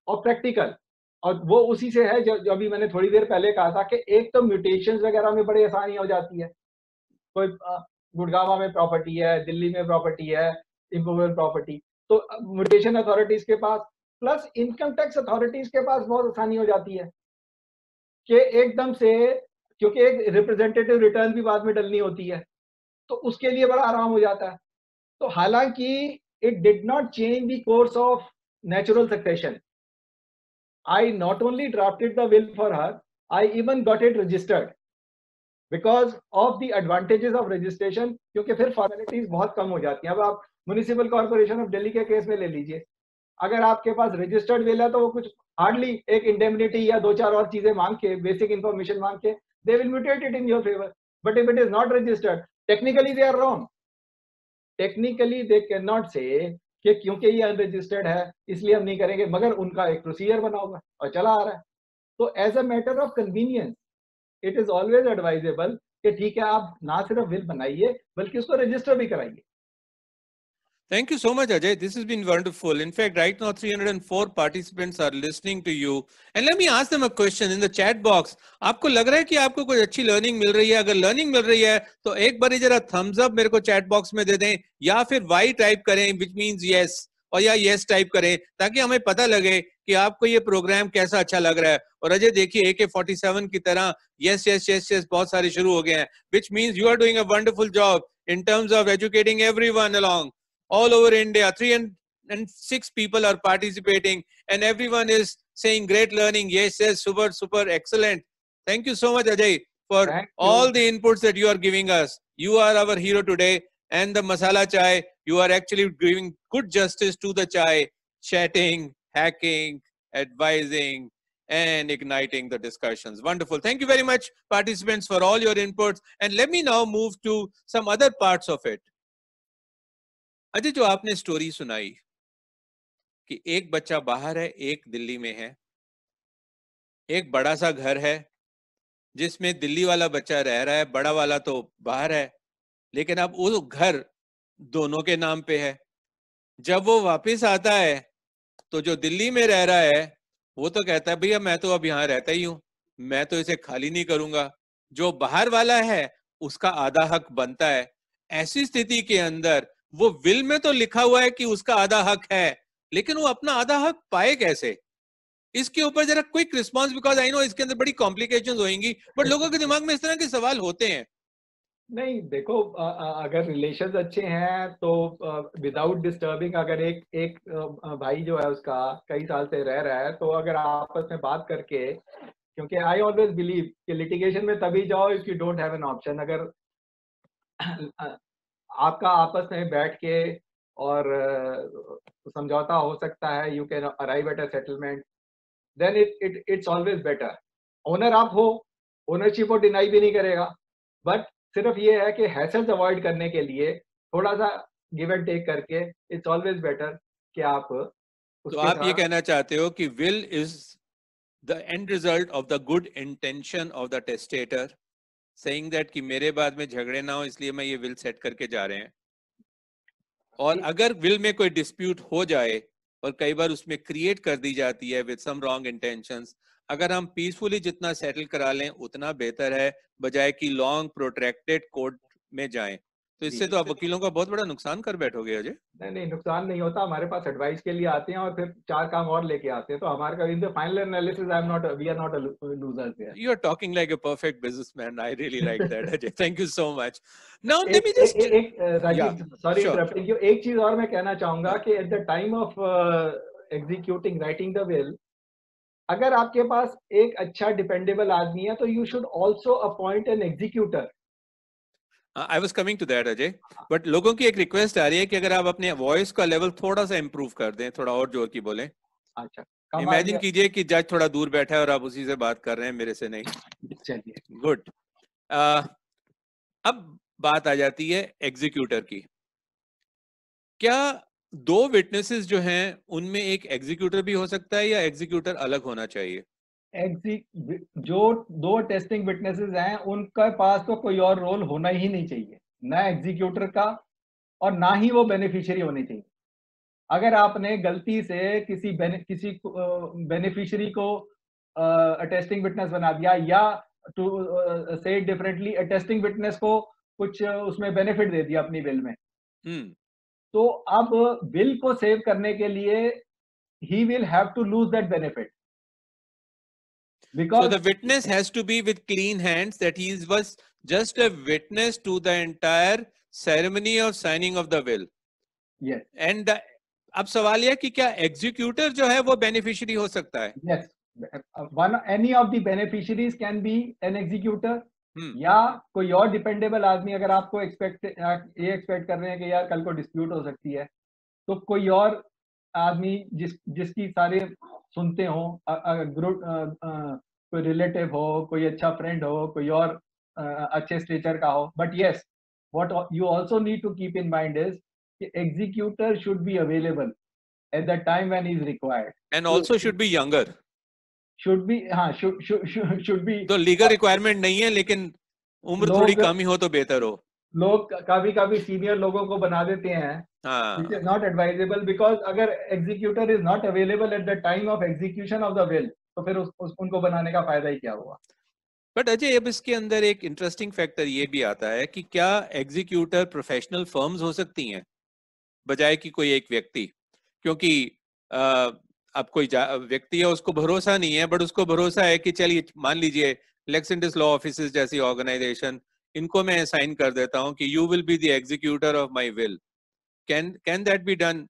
और प्रैक्टिकल, और वो उसी से है जो अभी मैंने थोड़ी देर पहले कहा था कि एक तो म्यूटेशंस वगैरह में बड़ी आसानी हो जाती है। कोई गुड़गांव में प्रॉपर्टी है, दिल्ली में प्रॉपर्टी है, इम्प्रूवेबल प्रॉपर्टी, तो म्यूटेशन अथॉरिटीज के पास प्लस इनकम टैक्स अथॉरिटीज के पास बहुत आसानी हो जाती है कि एकदम से, क्योंकि एक रिप्रेजेंटेटिव रिटर्न भी बाद में डलनी होती है, तो उसके लिए बड़ा आराम हो जाता है। तो हालांकि it did not change the course of natural succession. I not only drafted the will for her, I even got it registered because of the advantages of registration, क्योंकि फिर फॉर्मेलिटीज बहुत कम हो जाती हैं। अब आप म्युनिसिपल कॉर्पोरेशन ऑफ दिल्ली के case में ले लीजिए, अगर आपके पास रजिस्टर्ड विल है तो वो कुछ हार्डली एक इंडेमनिटी या 2-4 और चीजें मांग के, बेसिक इंफॉर्मेशन मांग के, they will mutate it in your favour. But if it is not registered, technically they are wrong. Technically they can not say कि क्योंकि ये अनरजिस्टर्ड है इसलिए हम नहीं करेंगे, मगर उनका एक प्रोसीजर बना हुआ है और चला आ रहा है। तो as a matter of convenience it is always advisable कि ठीक है आप ना सिर्फ विल बनाइए बल्कि उसको रजिस्टर भी कराइए। Thank you so much, Ajay. This has been wonderful. In fact, right now 304 participants are listening to you. And let me ask them a question in the chat box. आपको लग रहा है कि आपको कोई अच्छी लर्निंग मिल रही है? अगर लर्निंग मिल रही है तो एक बार जरा थम्स अप मेरे को चैट बॉक्स में दे दें, या फिर वाई टाइप करें which means yes, और या yes टाइप करें, ताकि हमें पता लगे कि आपको ये प्रोग्राम कैसा अच्छा लग रहा है। और अजय देखिए AK-47 की तरह yes yes yes yes बहुत सारे शुरू हो गए हैं, which means you are doing a wonderful job in terms of educating everyone along. All over India, 306 people are participating and everyone is saying great learning. Yes, yes, super, super, excellent. Thank you so much, Ajay, for all the inputs that you are giving us. You are our hero today, and the Masala Chai, you are actually giving good justice to the chai, chatting, hacking, advising, and igniting the discussions. Wonderful. Thank you very much, participants, for all your inputs. And let me now move to some other parts of it. Ajay, जो आपने story सुनाई कि एक बच्चा बाहर है, एक दिल्ली में है, एक बड़ा सा घर है जिसमें दिल्ली वाला बच्चा रह रहा है, बड़ा वाला तो बाहर है, लेकिन अब वो घर दोनों के नाम पे है। जब वो वापस आता है तो जो दिल्ली में रह रहा है वो तो कहता है भैया मैं तो अब यहाँ रहता ही हूँ, मैं तो इसे खाली नहीं करूंगा। जो बाहर वाला है उसका आधा हक बनता है। ऐसी स्थिति के अंदर वो विल में तो लिखा हुआ है कि उसका आधा हक है, लेकिन वो अपना आधा हक पाए कैसे? इसके ऊपर जरा quick response, because I know इसके अंदर बड़ी कॉम्प्लिकेशंस होंगी, बट लोगों के दिमाग में इस तरह के सवाल होते हैं। नहीं देखो, अगर रिलेशंस अच्छे हैं तो विदाउट डिस्टर्बिंग, अगर एक भाई जो है उसका कई साल से रह रहा है, तो अगर आपस में बात करके, क्योंकि आई ऑलवेज बिलीव कि लिटिगेशन में तभी जाओ if you don't have an option. अगर आपका आपस में बैठ के और समझौता हो सकता है, you can arrive at a settlement, then it's always better. Owner आप हो, ओनरशिप को डिनाई भी नहीं करेगा, बट सिर्फ ये है कि हैसल्स अवॉइड करने के लिए थोड़ा सा गिव एंड टेक करके इट्स ऑलवेज बेटर कि आप तो उसके आप ये साथ। कहना चाहते हो कि will is the end result of the good intention of the testator, saying that कि मेरे बाद में झगड़े ना हो इसलिए मैं ये विल सेट करके जा रहे हैं। और अगर विल में कोई डिस्प्यूट हो जाए और कई बार उसमें क्रिएट कर दी जाती है विद सम रॉन्ग इंटेंशंस, अगर हम पीसफुली जितना सेटल करा लें उतना बेहतर है, बजाय कि लॉन्ग प्रोट्रैक्टेड कोर्ट में जाएं। तो जी इससे तो आप वकीलों का बहुत बड़ा नुकसान कर बैठोगे अजय। नहीं नहीं, नुकसान नहीं होता, हमारे पास एडवाइस के लिए आते हैं और फिर 4 काम और लेके आते हैं, तो हमारे का in the final analysis I am not, we are not losers there. You are talking like a perfect businessman. I really like that, Ajay. Thank you so much. Now let एक me just, एक एक yeah, Rajiv, sorry sure. Interrupting you, एक चीज और मैं कहना चाहूंगा हाँ, कि at the time of executing writing the will, अगर आपके पास एक अच्छा डिपेंडेबल आदमी है तो you should also appoint an executor. I was coming to that, Ajay. But लोगों की एक रिक्वेस्ट आ रही है कि अगर आप अपने वॉइस का लेवल थोड़ा सा इम्प्रूव कर दें, थोड़ा और जोर की बोलें। अच्छा, कम आ इमेजिन गया। कीजिए कि जज थोड़ा दूर बैठा है और आप उसी से बात कर रहे हैं, मेरे से नहीं। चलिए, गुड। अब बात आ जाती है एग्जीक्यूटर की। क्या दो विटनेसेस जो हैं उनमें एक एग्जीक्यूटर भी हो सकता है या एग्जीक्यूटर अलग होना चाहिए? जो दो टेस्टिंग विटनेसेस हैं उनके पास तो कोई और रोल होना ही नहीं चाहिए, ना एग्जीक्यूटर का और ना ही वो बेनिफिशियरी होनी चाहिए। अगर आपने गलती से किसी बेनिफिशियरी को टेस्टिंग विटनेस बना दिया, या टू से डिफरेंटली टेस्टिंग विटनेस को कुछ उसमें बेनिफिट दे दिया अपनी बिल में, तो अब बिल को सेव करने के लिए he will have to lose that benefit So because the witness has to be with clean hands, that he was just a witness to the entire ceremony of signing of the will. yes, And अब सवाल यह कि क्या executor जो है वो beneficiary हो सकता है? yes, one any of the beneficiaries can be an executor, या कोई और डिपेंडेबल आदमी, अगर आपको ये एक्सपेक्ट कर रहे हैं कि यार कल को डिस्प्यूट हो सकती है, तो कोई और आदमी जिसकी सारे सुनते हो, ग्रुप, कोई रिलेटिव हो, कोई अच्छा फ्रेंड हो, कोई और अच्छे स्टेचर का हो। But yes, what you also need to keep in mind is कि executor should be available at the time when he is required, and also should be younger. Should be, हाँ, should be. तो legal requirement नहीं है, लेकिन उम्र थोड़ी लोग कम ही हो तो बेहतर हो। लोग कभी कभी सीनियर लोगों को बना देते हैं, which is हाँ, not advisable, because अगर executor is not available at the time of execution of the will, तो फिर उनको बनाने का फायदा ही क्या हुआ। बट अजय अब इसके अंदर एक इंटरेस्टिंग फैक्टर ये भी आता है कि क्या एग्जीक्यूटर प्रोफेशनल फर्म्स हो सकती हैं बजाय कि कोई एक व्यक्ति? क्योंकि अब कोई व्यक्ति है, उसको भरोसा नहीं है, बट उसको भरोसा है कि चलिए मान लीजिए लेक्सेंटिस लॉ ऑफिसेज जैसी ऑर्गेनाइजेशन, इनको मैं असाइन कर देता हूं कि you will be the executor of my will. Can that be done?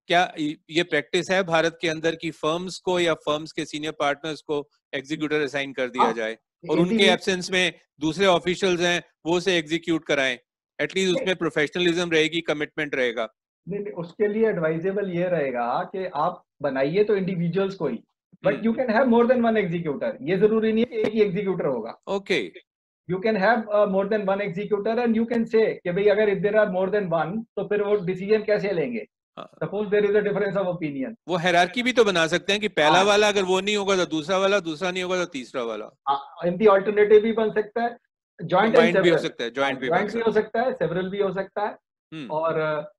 क्या ये प्रैक्टिस है भारत के अंदर की फर्म्स को या फर्म्स के सीनियर पार्टनर्स को एग्जीक्यूटर असाइन कर दिया हाँ, जाए और उनके एब्सेंस में दूसरे ऑफिशियल्स हैं वो से एग्जीक्यूट कराएं? एटलीस्ट उसमें प्रोफेशनलिज्म रहेगी, कमिटमेंट रहेगा। नहीं, उसके लिए एडवाइजेबल ये रहेगा कि आप बनाइए तो इंडिविजुअल्स को ही, but you can have more than one executor. ये जरूरी नहीं है कि एक ही एग्जीक्यूटर होगा। Okay, you can have more than one executor and you can say कि भाई अगर if there are more than one तो फिर वो डिसीजन कैसे लेंगे, suppose there is a difference of opinion. वो हायरार्की भी तो बना सकते हैं कि पहला वाला अगर वो नहीं होगा तो दूसरा वाला, दूसरा नहीं होगा तो तीसरा वाला। इनकी ऑल्टरनेटिव भी बन सकता है, जॉइंट एंड कंबाइंड भी हो सेवरल, सकता है, जॉइंट भी जॉइंट भी हो सकता है, सेवरल भी हो सकता है, और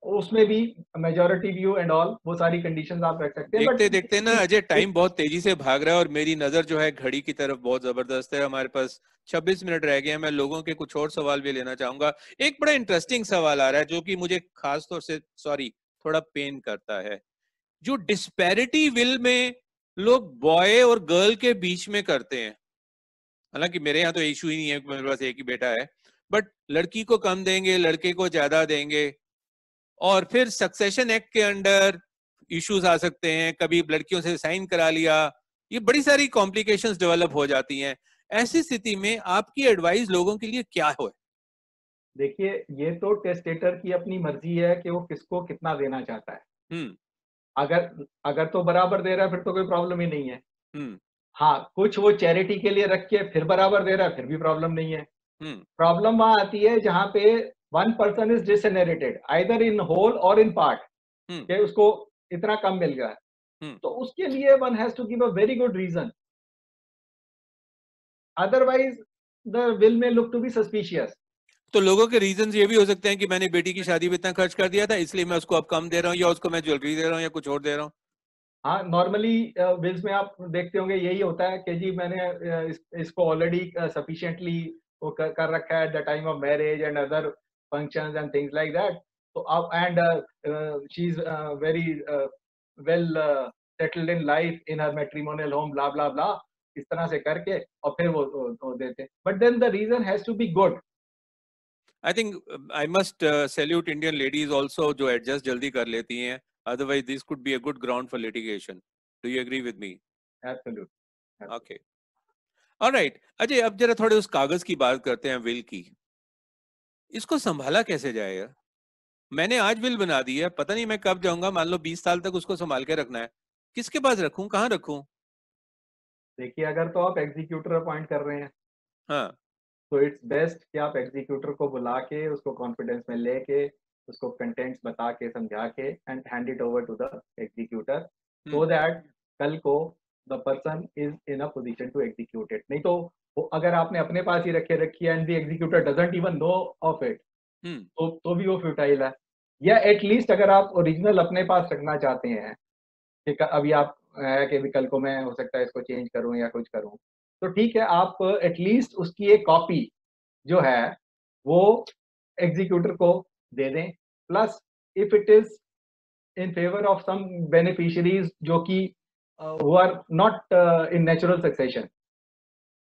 उसमें भी मेजॉरिटी व्यू एंड ऑल, वो सारी कंडीशंस आप रख सकते हैं। देखते देखते ना अजय टाइम बहुत तेजी से भाग रहा है और मेरी नजर जो है घड़ी की तरफ बहुत जबरदस्त है। हमारे पास 26 मिनट रह गए हैं। मैं लोगों के कुछ और सवाल भी लेना चाहूंगा। एक बड़ा इंटरेस्टिंग सवाल आ रहा है जो कि मुझे खास तौर से थोड़ा पेन करता है। जो डिस्पैरिटी विल में लोग बॉय और गर्ल के बीच में करते हैं, हालांकि मेरे यहाँ तो इशू ही नहीं है, मेरे पास एक ही बेटा है, बट लड़की को कम देंगे, लड़के को ज्यादा देंगे, और फिर सक्सेशन एक्ट के अंडर इश्यूज आ सकते हैं। कभी लड़कियों से साइन करा लिया, ये बड़ी सारी कॉम्प्लिकेशंस डेवलप हो जाती हैं। ऐसी स्थिति में आपकी एडवाइस लोगों के लिए क्या हो? देखिए, ये तो टेस्टेटर की अपनी मर्जी है कि वो किसको कितना देना चाहता है। अगर अगर तो बराबर दे रहा है फिर तो कोई प्रॉब्लम ही नहीं है। हाँ, कुछ वो चैरिटी के लिए रख के फिर बराबर दे रहा है, फिर भी प्रॉब्लम नहीं है। प्रॉब्लम वहाँ आती है जहाँ पे one person is disinherited either in whole और इन पार्ट, कि उसको इतना कम मिल गया है। तो उसके लिए one has to give a very good reason, otherwise the will may look to be suspicious. तो लोगों के रीजंस ये भी हो सकते हैं कि मैंने बेटी की शादी में इतना खर्च कर दिया था इसलिए मैं उसको अब कम दे रहा हूँ, या उसको मैं ज्वेलरी दे रहा हूँ या कुछ और दे रहा हूँ। हाँ, नॉर्मली विल्स में आप देखते होंगे यही होता है कि जी मैंने इसको ऑलरेडी सफिशिएंटली वो कर रखा है at the time of marriage and other functions and things like that. तो अब and she is very well settled in life in her matrimonial home blah blah blah, इस तरह से करके और फिर वो देते, but then the reason has to be good. I think I must salute Indian ladies also जो adjust जल्दी कर लेती हैं, otherwise this could be a good ground for litigation. Do you agree with me? Absolute. Okay, alright Ajay, अब जरा थोड़े उस कागज की बात करते हैं, विल की। इसको संभाला कैसे जाएगा? मैंने आज विल बना दी है, पता नहीं मैं कब जाऊंगा, मान लो 20 साल तक उसको संभाल के रखना है, किसके पास रखूं, कहाँ रखूं? देखिए, अगर तो आप एग्जीक्यूटर अपॉइंट कर रहे हैं हाँ। तो इट्स बेस्ट कि आप एग्जीक्यूटर को बुला के उसको कॉन्फिडेंस में लेके उसको कंटेंट्स बता के समझा के and hand it over to the executor, so that कल को the person is in a position to execute it. नहीं तो अगर आपने अपने पास ही रखी है and the executor doesn't even know of it, तो भी वो फ्यूटाइल है। या एटलीस्ट अगर आप ओरिजिनल अपने पास रखना चाहते हैं कि अभी आप है कि कल को मैं हो सकता है इसको चेंज करूं या कुछ करूं, तो ठीक है, आप एटलीस्ट उसकी एक कॉपी जो है वो एग्जीक्यूटर को दे दें। Plus if it is in favour of some beneficiaries जो कि who are not in natural succession,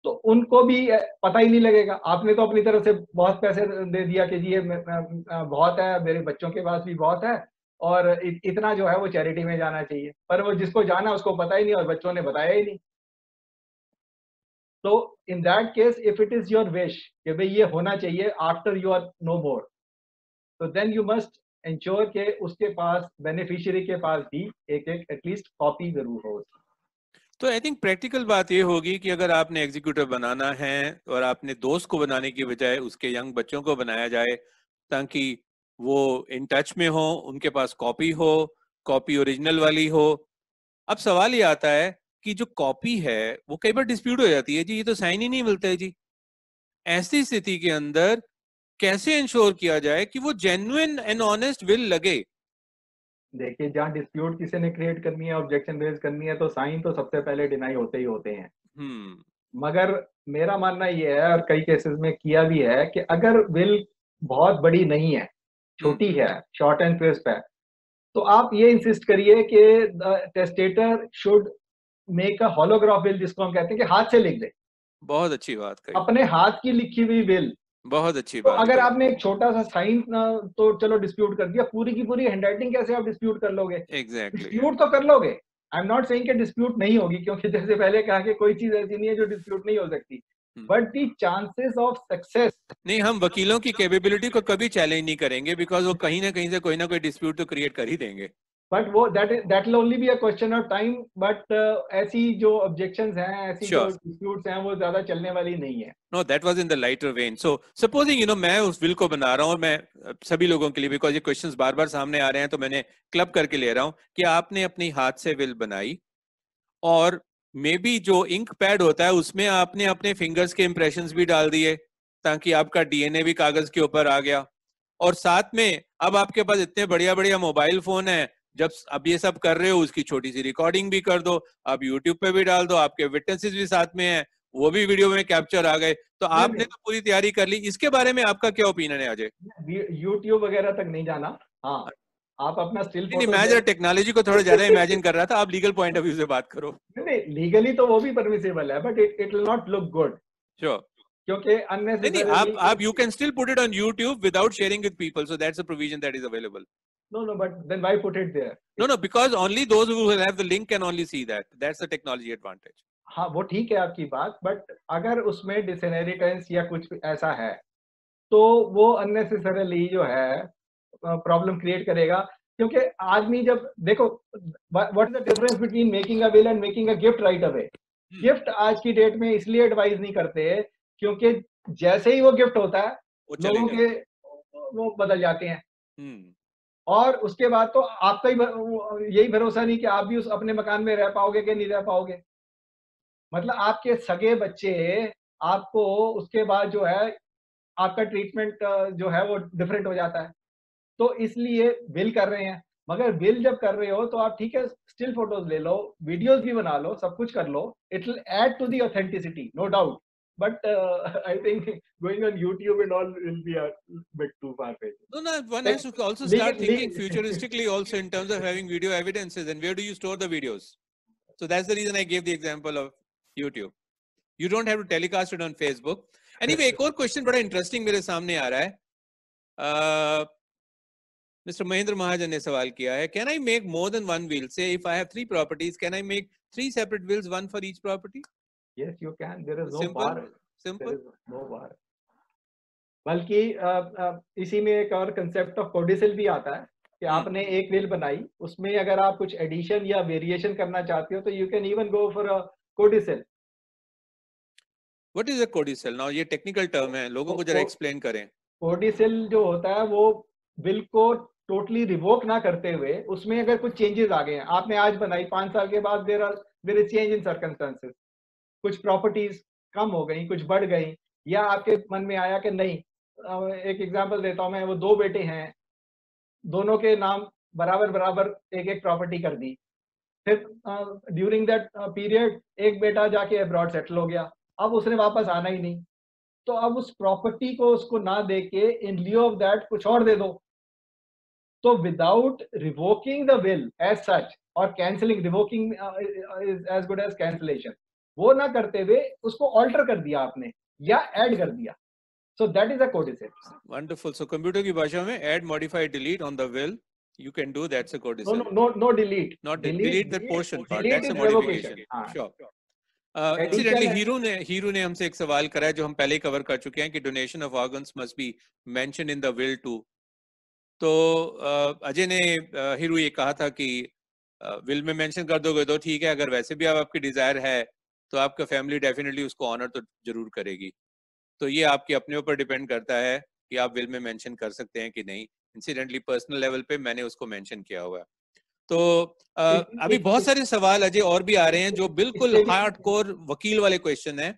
तो उनको भी पता ही नहीं लगेगा। आपने तो अपनी तरफ से बहुत पैसे दे दिया कि जी ये बहुत है, मेरे बच्चों के पास भी बहुत है और इतना जो है वो चैरिटी में जाना चाहिए, पर वो जिसको जाना उसको पता ही नहीं और बच्चों ने बताया ही नहीं। तो in that case if it is your wish कि भाई ये होना चाहिए आफ्टर यू आर नो मोर, तो देन यू मस्ट इंश्योर के उसके पास बेनिफिशियरी के पास भी एक एक एटलीस्ट कॉपी जरूर हो। तो आई थिंक प्रैक्टिकल बात ये होगी कि अगर आपने एग्जीक्यूटिव बनाना है और आपने दोस्त को बनाने की बजाय उसके यंग बच्चों को बनाया जाए ताकि वो इन टच में हो, उनके पास कॉपी हो, कॉपी ओरिजिनल वाली हो। अब सवाल ये आता है कि जो कॉपी है वो कई बार डिस्प्यूट हो जाती है, जी ये तो साइन ही नहीं मिलता है जी। ऐसी स्थिति के अंदर कैसे इंश्योर किया जाए कि वो जेन्युइन एंड ऑनेस्ट विल लगे? देखिए, जहाँ डिस्प्यूट किसी ने क्रिएट करनी है, ऑब्जेक्शन रेज करनी है, तो साइन तो सबसे पहले डिनाई होते ही होते हैं। मगर मेरा मानना ये है और कई केसेस में किया भी है कि अगर विल बहुत बड़ी नहीं है, छोटी है, शॉर्ट एंड क्रिस्प है, तो आप ये इंसिस्ट करिए कि testator should make a holograph will, जिसको हम कहते हैं कि हाथ से लिख दे। बहुत अच्छी बात कही, अपने हाथ की लिखी हुई विल। बहुत अच्छी तो बात अगर कही। आपने एक छोटा सा साइन तो चलो डिस्प्यूट कर दिया, पूरी की पूरी हैंडराइटिंग कैसे आप डिस्प्यूट कर लोगे? एग्जैक्टली। डिस्प्यूट तो कर लोगे। आई एम नॉट सेइंग कि डिस्प्यूट नहीं होगी, क्योंकि जैसे पहले कहा कि कोई चीज ऐसी नहीं है जो डिस्प्यूट नहीं हो सकती, but the chances of success. नहीं, हम वकीलों की कैपेबिलिटी को कभी चैलेंज नहीं करेंगे, बिकॉज वो कहीं ना कहीं से कोई ना कोई डिस्प्यूट तो क्रिएट कर ही देंगे। बट वो that will only be a question of time. But ऐसी जो ऑब्जेक्शंस हैं, ऐसी जो डिस्प्यूट्स हैं, वो ज्यादा चलने वाली नहीं है। No, that was in the lighter vein. So supposing मैं उस विल को बना रहा हूँ, और मैं सभी लोगों के लिए, बिकॉज ये क्वेश्चंस बार बार सामने आ रहे हैं, तो मैंने क्लब करके ले रहा हूँ कि आपने अपनी हाथ से विल बनाई और मे बी जो इंक पैड होता है उसमें आपने अपने फिंगर्स के इंप्रेशंस भी डाल दिए ताकि आपका डीएनए भी कागज के ऊपर आ गया। और साथ में अब आपके पास इतने बढ़िया बढ़िया मोबाइल फोन है, जब अब ये सब कर रहे हो उसकी छोटी सी रिकॉर्डिंग भी कर दो, आप यूट्यूब पे भी डाल दो, आपके विटनेसेस भी साथ में हैं, वो भी वीडियो में कैप्चर आ गए, तो आपने तो पूरी तैयारी कर ली। इसके बारे में आपका क्या ओपिनियन है अजय? यूट्यूब वगैरह तक नहीं जाना। हाँ, आप अपना स्टिल नहीं, फोटो मैं जरा टेक्नोलॉजी को थोड़ा ज्यादा इमेजिन कर रहा था, आप लीगल पॉइंट ऑफ व्यू से बात करो। नहीं, लीगली तो वो भी परमिसेबल है, but it will not look good, sure. क्योंकि नहीं, अननेसेसरीली आप you can still put it on YouTube without sharing with people, so that's a provision that is available. no, but then why put it there? No, because only those who will have the link can only see that. That's the technology advantage. हाँ, वो ठीक है आपकी बात, but अगर उसमें डिसइनहेरिटेंस या कुछ ऐसा है तो वो अननेसेसरली जो है प्रॉब्लम क्रिएट करेगा। क्योंकि आदमी जब देखो, what is the difference between making a will and making a gift right away? Gift आज की डेट में इसलिए एडवाइस नहीं करते क्योंकि जैसे ही वो गिफ्ट होता है लोगों के वो बदल जाते हैं, और उसके बाद तो आपका ही यही भरोसा नहीं कि आप भी उस अपने मकान में रह पाओगे कि नहीं रह पाओगे। मतलब आपके सगे बच्चे आपको उसके बाद जो है आपका ट्रीटमेंट जो है वो डिफरेंट हो जाता है। तो इसलिए विल कर रहे हैं, मगर विल जब कर रहे हो तो आप ठीक है स्टिल फोटोज ले लो, वीडियोस भी बना लो, सब कुछ कर लो, it will add to the authenticity, no doubt. But I think going on YouTube and all will be a bit too far-fetched. No, one has to also start thinking futuristically also in terms of having video evidences, and where do you store the videos? So that's the reason I gave the example of YouTube. You don't have to telecast it on Facebook. Anyway, एक और question बड़ा interesting मेरे सामने आ रहा है. Mr. Mahendra Mahajan ने सवाल किया है, can I make more than one will? Say if I have 3 properties, can I make 3 separate wills, one for each property? Yes, you can. There is no Simple, bar. simple. There is no bar. बल्कि इसी में एक और concept of कोडिसिल भी आता है कि आपने एक विल बनाई, उसमें अगर आप कुछ एडिशन या वेरिएशन करना चाहते हो तो you can even go for a codicil. What is a codicil? Now ये टेक्निकल टर्म है, लोगों को जरा एक्सप्लेन करें। कोडिसिल जो होता है वो बिल को टोटली रिवोक ना करते हुए उसमें अगर कुछ चेंजेस आ गए हैं, आपने आज बनाई, 5 साल के बाद there is change in circumstances, कुछ प्रॉपर्टीज कम हो गई, कुछ बढ़ गई, या आपके मन में आया कि नहीं, एक एग्जांपल देता हूं मैं, वो 2 बेटे हैं, दोनों के नाम बराबर बराबर एक एक प्रॉपर्टी कर दी, फिर ड्यूरिंग दैट पीरियड एक बेटा जाके अब्रॉड सेटल हो गया, अब उसने वापस आना ही नहीं, तो अब उस प्रॉपर्टी को उसको ना दे के इन लिeu ऑफ दैट कुछ और दे दो। तो without revoking the will as such और cancelling, revoking is as good as cancellation, वो ना करते हुए उसको ऑल्टर कर दिया आपने या ऐड कर दिया, so that is a codicil. Wonderful. So computer की भाषा में add, modify, delete on the will, you can do, that's a codicil. No delete. Not delete that portion part. Delete That's a is modification. revocation. Sure. Incidentally, Hiru ने हमसे एक सवाल करा है जो हम पहले ही कवर कर चुके हैं कि donation of organs must be mentioned in the will too. तो अजय ने हीरू ये कहा था कि विल में मेंशन कर दोगे तो ठीक है, अगर वैसे भी आपकी डिजायर है तो आपका फैमिली डेफिनेटली उसको ऑनर तो जरूर करेगी। तो ये आपके अपने ऊपर डिपेंड करता है कि आप विल में मेंशन कर सकते हैं कि नहीं। इंसिडेंटली पर्सनल लेवल पे मैंने उसको मेंशन किया हुआ है। तो अभी बहुत सारे सवाल अजय और भी आ रहे हैं जो बिल्कुल हार्डकोर वकील वाले क्वेश्चन हैं।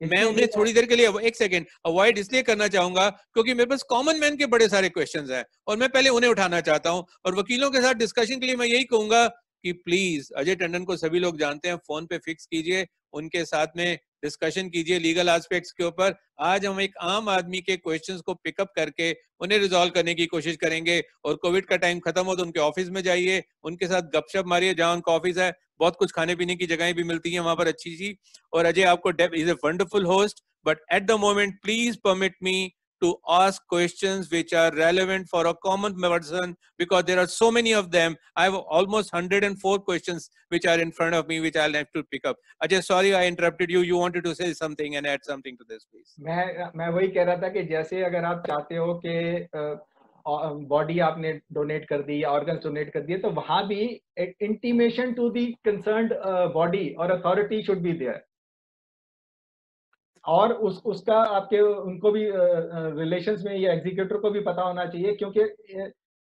मैं उन्हें थोड़ी देर के लिए, एक सेकंड, अवॉइड इसलिए करना चाहूंगा क्योंकि मेरे पास कॉमन मैन के बड़े सारे क्वेश्चंस हैं और मैं पहले उन्हें उठाना चाहता हूं। और वकीलों के साथ डिस्कशन के लिए मैं यही कहूंगा कि प्लीज अजय टंडन को सभी लोग जानते हैं, फोन पे फिक्स कीजिए, उनके साथ में डिस्कशन कीजिए लीगल एस्पेक्ट्स के ऊपर। आज हम एक आम आदमी के क्वेश्चंस को पिकअप करके उन्हें रिजॉल्व करने की कोशिश करेंगे। और कोविड का टाइम खत्म हो तो उनके ऑफिस में जाइए, उनके साथ गपशप मारिए, जहां उनका ऑफिस है बहुत कुछ खाने पीने की जगहें भी मिलती हैं वहां पर अच्छी सी। और अजय आपको is a wonderful host, but at the moment please permit me to ask questions which are relevant for a common person, because there are so many of them. I have almost 104 questions which are in front of me which I'll have to pick up. Ajay, sorry I interrupted you. You wanted to say something and add something to this, please. मैं वही कह रहा था कि जैसे अगर आप चाहते हो कि बॉडी आपने डोनेट कर दी या ऑर्गन्स डोनेट कर दिए, तो वहां भी intimation to the concerned body और अथॉरिटी शुड बी देयर, और उसका आपके उनको भी रिलेशंस में या एग्जीक्यूटिव को भी पता होना चाहिए, क्योंकि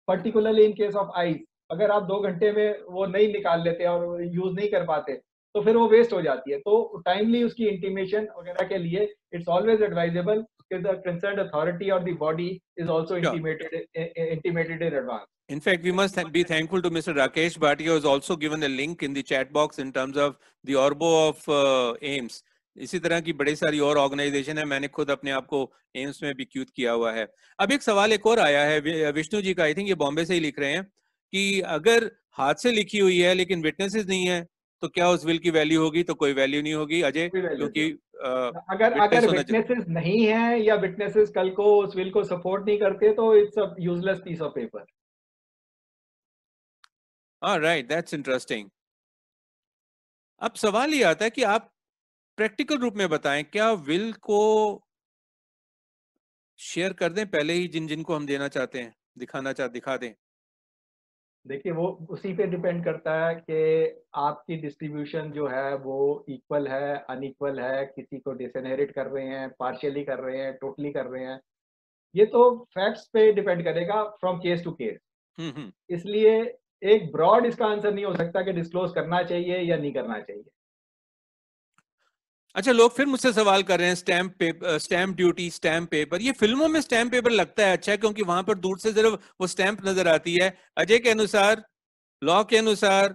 particularly in case of eyes अगर आप 2 घंटे में वो नहीं निकाल लेते और यूज नहीं कर पाते तो फिर वो वेस्ट हो जाती है। तो टाइमली उसकी इंटीमेशन वगैरह के लिए इट्स ऑलवेज एडवाइजेबल कि द कंसर्न्ड अथॉरिटी और the body is also intimated in advance. In fact, we must be thankful to Mr. Rakesh Bhatia, who has also given a link in the chat box in terms of the Orbo of AIIMS. इसी तरह की बड़ी सारी और organisation है, मैंने खुद अपने आप को एम्स में भी क्यूट किया हुआ है। अब एक सवाल एक और आया है विष्णु जी का, आई थिंक ये बॉम्बे से ही लिख रहे हैं कि अगर हाथ से लिखी हुई है लेकिन विटनेसेस नहीं है तो क्या उस विल की वैल्यू होगी? तो कोई वैल्यू नहीं होगी अजय, क्योंकि अगर विटनेसेस नहीं है या विटनेसेस कल को उस विल को सपोर्ट नहीं करते तो it's a useless piece of paper. Alright, that's interesting. अब सवाल ये आता है कि आप प्रैक्टिकल रूप में बताएं, क्या विल को शेयर कर दें पहले ही जिनको हम देना चाहते हैं, दिखा दें? देखिए वो उसी पे डिपेंड करता है कि आपकी डिस्ट्रीब्यूशन जो है वो इक्वल है, अनइक्वल है, किसी को डिसइनहेरिट कर रहे हैं, पार्शियली कर रहे हैं, टोटली कर रहे हैं। ये तो फैक्ट्स पे डिपेंड करेगा फ्रॉम केस टू केस। इसलिए एक ब्रॉड इसका आंसर नहीं हो सकता कि डिस्क्लोज करना चाहिए या नहीं करना चाहिए। अच्छा, लोग फिर मुझसे सवाल कर रहे हैं स्टैंप ड्यूटी, स्टैंप पेपर। ये फिल्मों में स्टैंप पेपर लगता है अच्छा, क्योंकि वहां पर दूर से सिर्फ वो स्टैंप नजर आती है। अजय के अनुसार, लॉ के अनुसार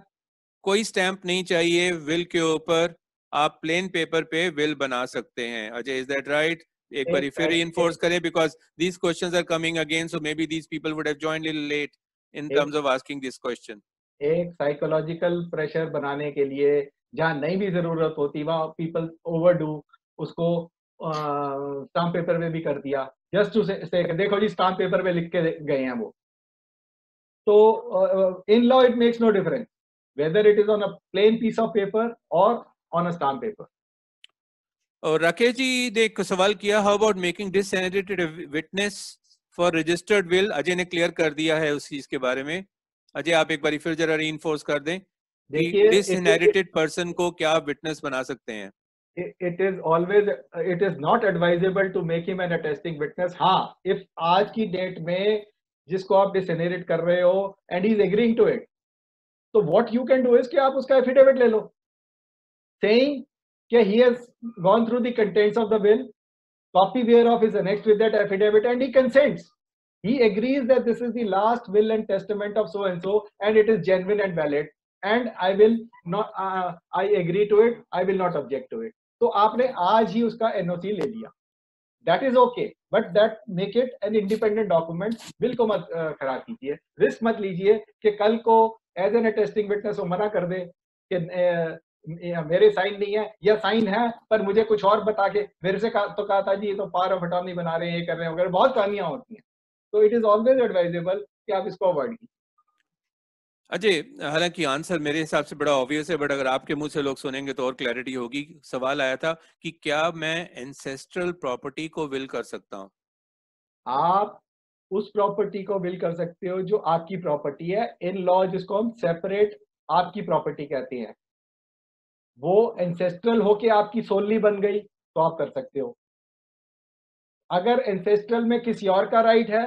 कोई स्टैंप नहीं चाहिए विल के ऊपर, आप प्लेन पेपर पे विल बना सकते हैं। Ajay, is that right? एक बार फिर रीइंफोर्स करें, because these questions are coming again, so maybe these people would have joined little late in terms of asking this question. एक साइकोलॉजिकल प्रेशर बनाने के लिए जहाँ नहीं भी जरूरत होती वहाँ पीपल ओवरडू उसको स्टाम्प पेपर में भी कर दिया, जस्ट टू से देखो जी स्टाम्प पेपर पे लिख के गए हैं वो। तो in law it makes no difference whether it is on a plain piece of paper और ऑन अ स्टाम्प पेपर। और राकेश जी ने एक सवाल किया, how about making disinherited witness for registered will? Ajay ने क्लियर कर दिया है उस चीज के बारे में। अजय, आप एक बार फिर जरा रीइंफोर्स कर दें कि डिसइनहेरिटेड पर्सन को क्या विटनेस बना सकते हैं। It is always, it is not advisable to make him an attesting witness. हाँ, if आज की डेट में जिसको आप डिसइनहेरिट कर रहे हो and he is agreeing to it, तो what you can do is कि आप उसका एफिडेविट ले लो saying कि he has gone through the contents of the will, copy whereof is annexed with that affidavit and he consents. He agrees that this is the last will and testament of so and it is genuine and valid and I will not, I agree to it, I will not object to it. तो आपने आज ही उसका NOC ले लिया, that is okay, but that make it an independent document. Bill को मत खराब कीजिए, रिस्क मत लीजिए कि कल को एज एन अटेस्टिंग विटनेस वो मना कर दे कि मेरे साइन नहीं है या साइन है पर मुझे कुछ और बता के मेरे से कहा था जी ये तो पावर ऑफ अटॉर्नी बना रहे हैं, ये कर रहे हैं वगैरह, बहुत कहानियां होती हैं। तो इट इज ऑलवेज एडवाइजेबल कि आप इसको अवॉइड कीजिए। अजय, हालांकि आंसर मेरे हिसाब से बड़ा ऑब्वियस है, बट अगर आपके मुंह से लोग सुनेंगे तो और क्लैरिटी होगी। सवाल आया था कि क्या मैं एंसेस्ट्रल प्रॉपर्टी को विल कर सकता हूं? आप उस प्रॉपर्टी को विल कर सकते हो जो आपकी प्रॉपर्टी है। इन लॉ जिसको हम सेपरेट आपकी प्रॉपर्टी कहते हैं, वो एंसेस्ट्रल होके आपकी सोलली बन गई तो आप कर सकते हो। अगर एंसेस्ट्रल में किसी और का राइट है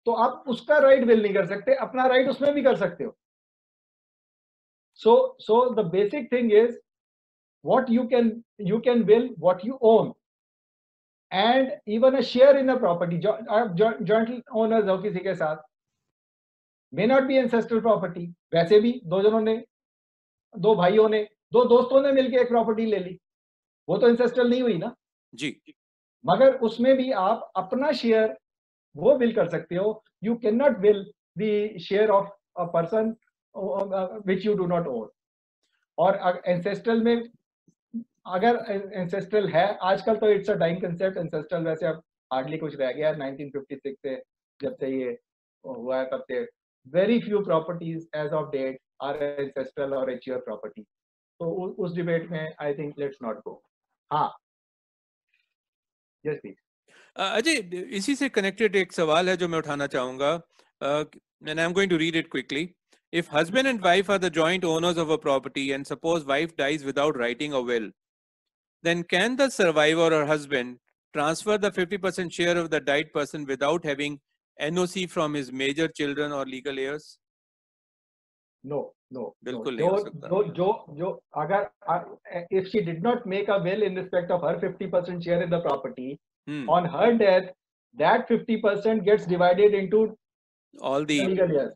तो आप उसका राइट विल नहीं कर सकते, अपना राइट उसमें भी कर सकते हो। so the basic thing is what you can will what you own and even a share in a property। आप joint owners हो किसी के साथ, may not be ancestral property। वैसे भी दो भाइयों ने, दो दोस्तों ने मिलकर एक प्रॉपर्टी ले ली, वो तो एंसेस्ट्रल नहीं हुई ना जी, मगर उसमें भी आप अपना शेयर वो विल कर सकते हो। You can not will the share of a person which you do not own. और एंसेस्ट्रल में अगर एंसेस्ट्रल है, आजकल तो it's a dying concept ancestral, वैसे अब हार्डली कुछ रह गया है। 1956 से जब से ये हुआ है तब से very few properties as of date are ancestral और एच्योर प्रॉपर्टी। तो उस डिबेट में I think let's not go. हाँ, यस प्लीज। अजय, इसी से कनेक्टेड एक सवाल है जो मैं उठाना चाहूंगा, and I'm going to read it quickly. If husband and wife are the joint owners of a property and suppose wife dies without writing a will, then can the survivor or husband transfer the 50% share of the died person without having NOC from his major children or legal heirs? No no, बिल्कुल नहीं हो सकता। जो अगर if she did not make a will in respect of her 50% share in the property, on her death that 50% gets divided into all the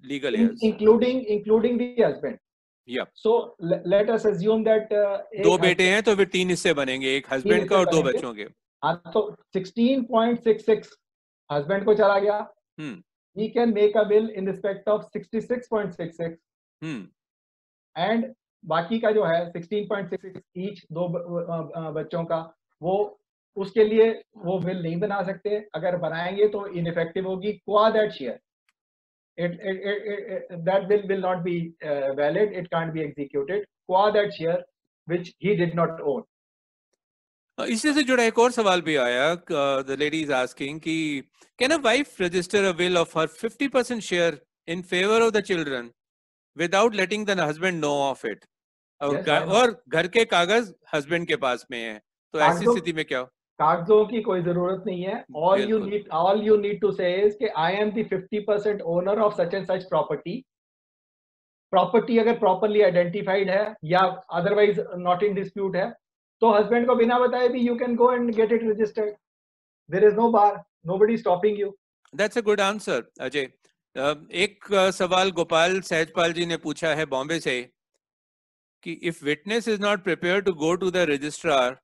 legal heirs, including the husband। yeah, so let us assume that दो बेटे हैं तो फिर 3 हिस्से बनेंगे, एक husband का और 2 बच्चों के। हाँ, तो 16.66 हस्बैंड को चला गया, he can make a will in respect of 66.66 and बाकी का जो है 16.66 ईच दो बच्चों का, वो उसके लिए वो विल नहीं बना सकते। अगर बनाएंगे तो इनइफेक्टिव होगी क्वा that share. that will not be valid, it can't be executed qua that share which he did not own। इसी से जुड़ा एक और सवाल भी आया. The lady is asking कि can a wife register a will of her 50% share in favor of the children without letting the husband know of it? Yes, why not? और घर के कागज हस्बैंड के पास में है, तो ऐसी कागजों स्थिति में क्या? कागजों की कोई जरूरत नहीं है. बिल्कुल. All you need to say is कि I am the 50% owner of such and such property. Property अगर प्रॉपरली आइडेंटिफाइड है या अदरवाइज नॉट इन डिस्प्यूट है, तो हस्बैंड को बिना बताए भी you can go and get it registered. There is no bar, nobody stopping you. That's a good answer Ajay. एक सवाल गोपाल सहजपाल जी ने पूछा है बॉम्बे से कि if witness is not prepare to go to the registrar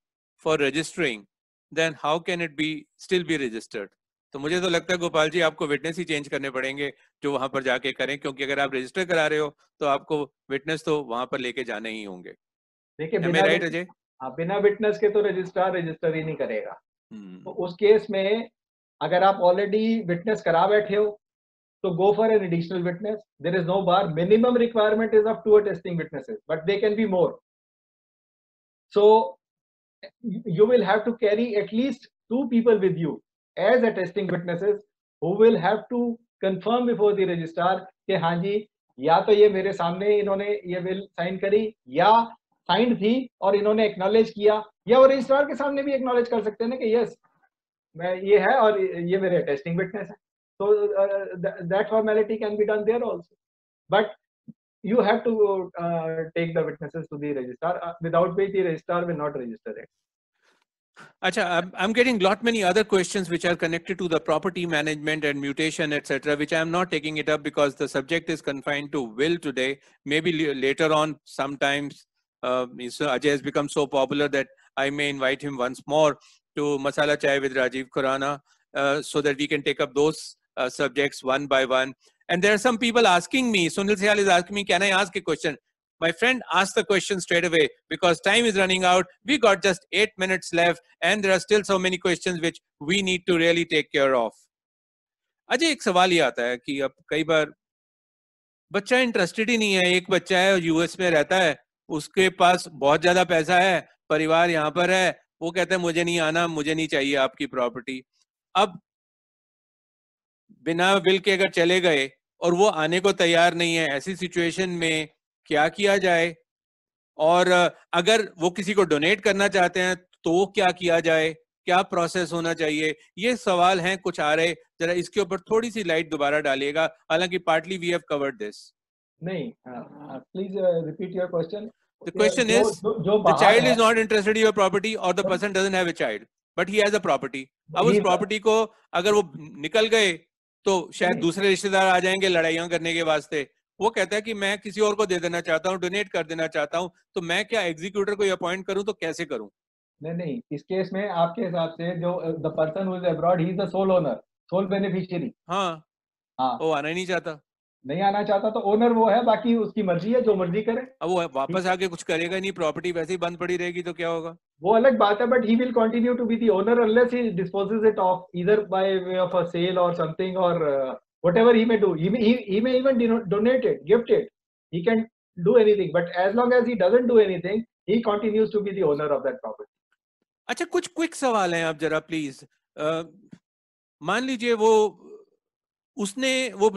for registering, then how can it be still be registered? तो मुझे तो लगता है गोपाल जी आपको विटनेस ही चेंज करने पड़ेंगे जो वहां पर जाके करें, क्योंकि अगर आप रजिस्टर करा रहे हो तो आपको विटनेस तो वहां पर लेके जाने ही होंगे. देखिए, Am I right, अजय? बिना विटनेस के तो रजिस्ट्रार रजिस्टर ही नहीं करेगा. तो Hmm. उस केस में अगर आप ऑलरेडी विटनेस करा बैठे हो तो go for an additional witness. There is no bar. Minimum requirement is of 2 attesting witnesses, but they can be more. So you will have to carry at least 2 people with you as attesting witnesses who will have to confirm before the registrar कि हाँ जी, या तो ये मेरे सामने इन्होंने ये will sign करी या साइन थी और इन्होंने एक्नॉलेज किया, या वो रजिस्ट्रार के सामने भी एक्नॉलेज कर सकते हैं ना कि यस मैं ये है और ये मेरे अटेस्टिंग विटनेस है. So that formality can be done there also, but you have to take the witnesses to the registrar, without which the registrar will not register it. Acha, I'm getting lot many other questions which are connected to the property management and mutation, etc., which I'm not taking it up because the subject is confined to will today. Maybe later on, sometimes Ajay has become so popular that I may invite him once more to Masala Chai with Rajiv Khurana, so that we can take up those subjects one by one. And there are some people asking me, Sunil Sehal is asking me, can I ask a question? My friend, ask the question straight away because time is running out. We got just 8 minutes left and there are still so many questions which we need to really take care of. Ajay, एक सवाल ये आता है कि अब कई बार बच्चा interested ही नहीं है. एक बच्चा है यूएस में रहता है, उसके पास बहुत ज्यादा पैसा है, परिवार यहाँ पर है, वो कहता है मुझे नहीं आना, मुझे नहीं चाहिए आपकी प्रॉपर्टी. अब बिना विल के अगर चले गए और वो आने को तैयार नहीं है, ऐसी सिचुएशन में क्या किया जाए? और अगर वो किसी को डोनेट करना चाहते हैं तो क्या किया जाए, क्या प्रोसेस होना चाहिए? ये सवाल हैं कुछ आ रहे, जरा इसके ऊपर थोड़ी सी लाइट दोबारा डालिएगा. हालांकि partly we have covered this. नहीं, please repeat your question. The question is, जो द बाहर चाइल्ड है, is not interested in your property और the person doesn't have a child but he has a property. अब उस property को अगर वो निकल गए तो शायद दूसरे रिश्तेदार आ जाएंगे लड़ाइयां करने के वास्ते. वो कहता है कि मैं किसी और को दे देना चाहता हूँ, डोनेट कर देना चाहता हूँ, तो मैं क्या एग्जीक्यूटर को अपॉइंट करूँ, तो कैसे करूँ? नहीं, इस केस में आपके हिसाब से जो the person who is abroad, he is the sole owner, sole beneficiary. हाँ, हाँ, वो आना ही नहीं चाहता. नहीं आना चाहता तो ओनर वो है, बाकी उसकी मर्जी है, जो मर्जी करे. अब वो वापस आके कुछ करेगा नहीं, प्रॉपर्टी वैसे ही बंद पड़ी रहेगी, तो क्या होगा? वो अलग बात है, but he will continue to be the owner unless he disposes it off either by way of a sale और समथिंग और whatever he may do. He may even donate it, gift it. He can do anything, but as long as he doesn't do anything, he continues to be the owner of that property. अच्छा, कुछ quick सवाल हैं आप जरा please. मान लीजिए वो उसने वो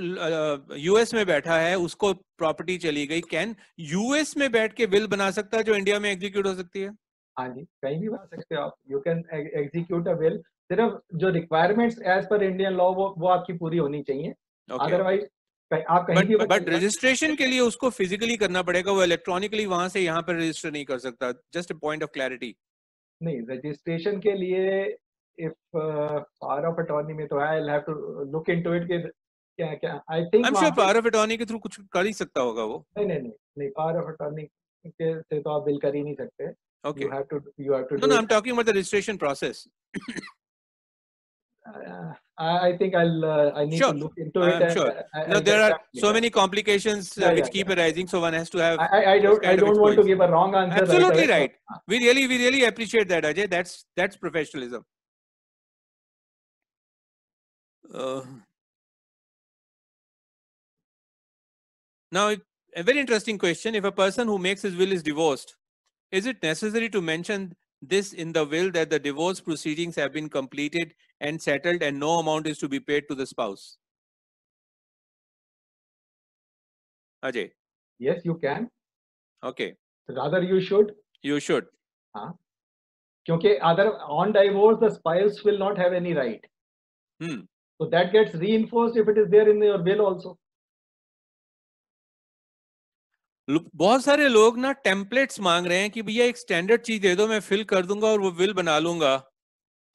यूएस में बैठा है, उसको प्रॉपर्टी चली गई, कैन यूएस में बैठ के विल बना सकता है जो इंडिया में एग्जीक्यूट हो सकती है? हाँ जी, कहीं भी बना सकते हो आप. You can execute a will. सिर्फ जो requirements as per Indian law वो आपकी पूरी होनी चाहिए. अदरवाइज आप कहीं भी बट रजिस्ट्रेशन के लिए उसको फिजिकली करना पड़ेगा, वो इलेक्ट्रॉनिकली वहां से यहाँ पर रजिस्टर नहीं कर सकता. Just a point of clarity. नहीं, रजिस्ट्रेशन के लिए इफ पावर ऑफ अटॉर्नी में तो I will have to look into it कि क्या क्या. I think I am sure power of attorney के थ्रू कुछ कर ही सकता होगा वो. नहीं, पावर ऑफ अटॉर्नी के से तो आप बिल कर ही नहीं सकते. Okay. You have to No, do I'm talking about the registration process. I think I need Sure. to look into it. I'm sure. No, there are so many complications which keep arising, so one has to have. I don't want to give a wrong answer. Absolutely right. We really appreciate that, Ajay. That's professionalism. Now, a very interesting question: if a person who makes his will is divorced, is it necessary to mention this in the will that the divorce proceedings have been completed and settled and no amount is to be paid to the spouse? Ajay. Yes, you can. Okay. Rather, you should. You should. Because on divorce, the spouse will not have any right. So that gets reinforced if it is there in your will also. बहुत सारे लोग ना templates मांग रहे हैं कि भैया एक स्टैंडर्ड चीज दे दो, मैं फिल कर दूंगा और वो विल बना लूंगा.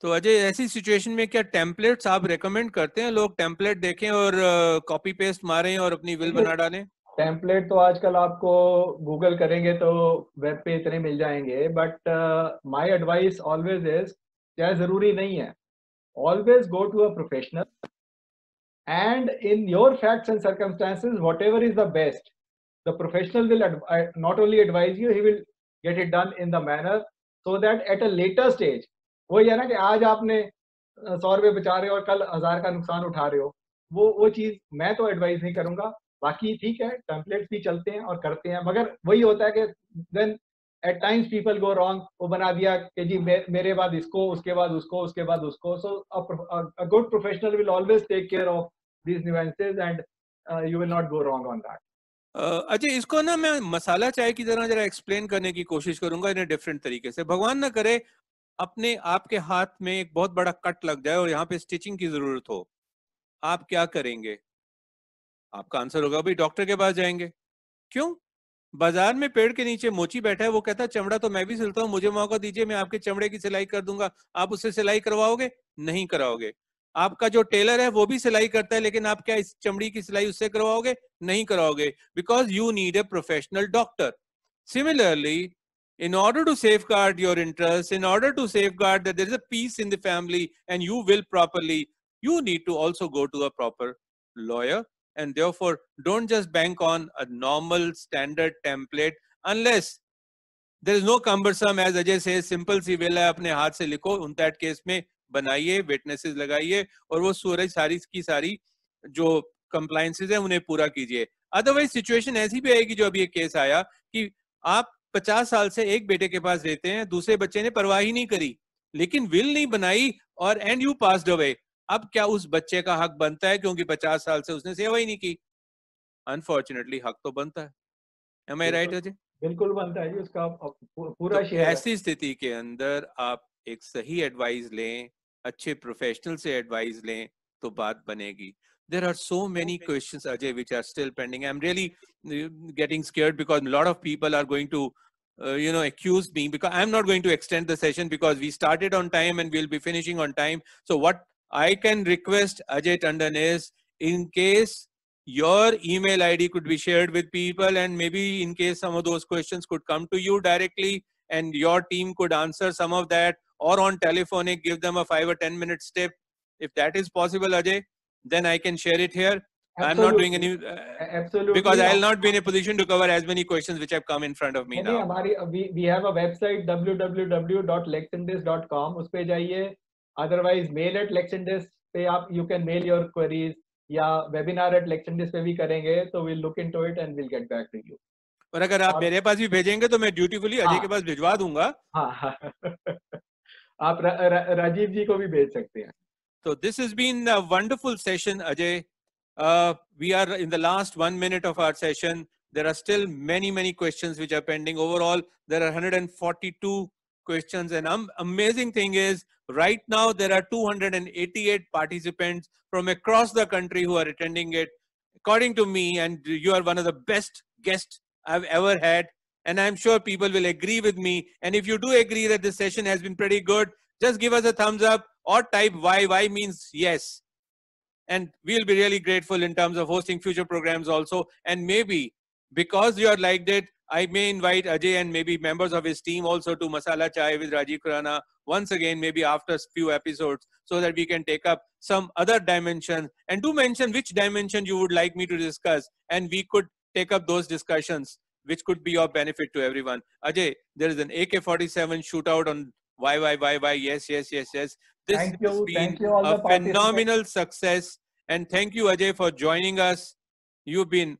तो अजय, ऐसी सिचुएशन में क्या टेम्पलेट्स आप रेकमेंड करते हैं? लोग टेम्पलेट देखें और कॉपी पेस्ट मारें और अपनी विल बना डालें? टेम्पलेट तो आजकल आपको गूगल करेंगे तो वेब पे इतने मिल जाएंगे, but my advice always is, चाहे जरूरी नहीं है, always go to a professional and in your facts and circumstances, whatever is the best, the professional will not only advise you, he will get it done in the manner so that at a later stage, वही है ना कि आज आपने 100 रुपए बचा रहे हो और कल 1000 का नुकसान उठा रहे हो, वो चीज मैं तो एडवाइस नहीं करूंगा. बाकी ठीक है, टेम्पलेट्स भी चलते हैं और करते हैं, मगर वही होता है कि then at times people go wrong. वो बना दिया कि जी मेरे बाद इसको, उसके बाद उसको, उसके बाद उसको. So a good professional will always take care of these nuances and you will not go wrong on that. Ajay, इसको ना मैं मसाला चाय की तरह जरा एक्सप्लेन करने की कोशिश करूंगा इन डिफरेंट तरीके से. भगवान ना करे अपने आपके हाथ में एक बहुत बड़ा कट लग जाए और यहाँ पे स्टिचिंग की जरूरत हो, आप क्या करेंगे? आपका आंसर होगा भाई डॉक्टर के पास जाएंगे. क्यों? बाजार में पेड़ के नीचे मोची बैठा है, वो कहता है चमड़ा तो मैं भी सिलता हूँ, मुझे मौका दीजिए, मैं आपके चमड़े की सिलाई कर दूंगा. आप उससे सिलाई करवाओगे? नहीं कराओगे. आपका जो टेलर है वो भी सिलाई करता है, लेकिन आप क्या इस चमड़ी की सिलाई उससे करवाओगे? नहीं कराओगे, because you need a professional doctor. Similarly, in order to safeguard your interests, in order to safeguard that there is a peace in the family and you will properly, you need to also go to a proper lawyer. And therefore, don't just bank on a normal standard template unless there is no cumbersome, as Ajay says, simple सी will है, अपने हाथ से लिखो. उन that case में बनाइए, witnesses लगाइए और वो सारी की सारी जो compliances है उन्हें पूरा कीजिए. अदरवाइज सिचुएशन ऐसी भी आएगी जो अभी एक केस आया कि आप 50 साल से एक बेटे के पास रहते हैं, दूसरे बच्चे ने परवाह ही नहीं करी, लेकिन विल नहीं बनाई और एंड यू पास्ड अवे. अब क्या उस बच्चे का हक बनता है क्योंकि 50 साल से उसने सेवा ही नहीं की? अनफॉर्चुनेटली हक तो बनता है. Am I right, Ajay? बिल्कुल बनता है जी, उसका पूरा तो शेयर. ऐसी स्थिति के अंदर आप एक सही एडवाइस लें, अच्छे प्रोफेशनल से एडवाइस लें तो बात बनेगी. There are so many questions, Ajay, which are still pending. I'm really getting scared because a lot of people are going to accuse me, because I'm not going to extend the session because we started on time and we'll be finishing on time. So what I can request Ajay Tandon is, in case your email ID could be shared with people, and maybe in case some of those questions could come to you directly and your team could answer some of that, or on telephonic give them a 5 or 10 minute tip. If that is possible, Ajay, then I can share it here. I'm not doing any because I'll not be in a position to cover as many questions which have come in front of me now. We have a website www.lexindis.com. उस पे जाइए. Otherwise, mail at Lexindis पे आप you can mail your queries, या webinar at Lexindis पे भी करेंगे तो we'll look into it and we'll get back to you. और अगर आप मेरे पास भी भेजेंगे तो मैं ड्यूटीफुली अजय के पास भिजवा दूंगा. हाँ. आप राजीव जी को भी भेज सकते हैं. So this has been a wonderful session, Ajay. We are in the last 1 minute of our session. There are still many questions which are pending. Overall, there are 142 questions. And amazing thing is, right now there are 288 participants from across the country who are attending it. According to me, and you are one of the best guests I've ever had. And I'm sure people will agree with me. And if you do agree that this session has been pretty good, just give us a thumbs up or type Y. Y means yes. And we'll be really grateful in terms of hosting future programs also. And maybe because you are liked it, I may invite Ajay and maybe members of his team also to Masala Chai with Rajiv Khurana once again, maybe after a few episodes, so that we can take up some other dimensions. And do mention which dimension you would like me to discuss, and we could take up those discussions, which could be of benefit to everyone. Ajay, there is an AK-47 shootout on why. Yes. This has been a phenomenal success. And thank you, Ajay, for joining us. You've been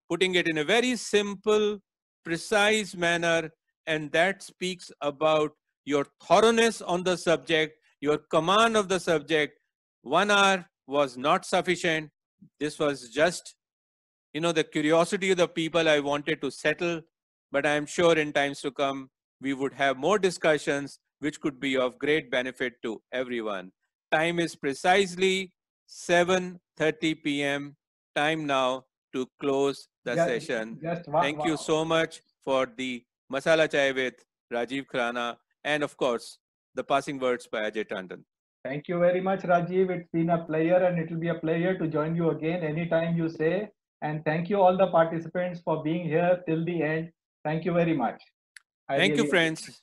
putting it in a very simple, precise manner. and that speaks about your thoroughness on the subject, your command of the subject. 1 hour was not sufficient. This was just, the curiosity of the people I wanted to settle, but I'm sure in times to come, we would have more discussions which could be of great benefit to everyone. Time is precisely 7:30 p.m. Time now to close the session. Thank you so much for the Masala Chai with Rajiv Khurana, and of course, the passing words by Ajay Tandon. Thank you very much, Rajiv. It's been a pleasure, and it will be a pleasure to join you again anytime you say. And thank you all the participants for being here till the end. Thank you very much. Thank you, friends.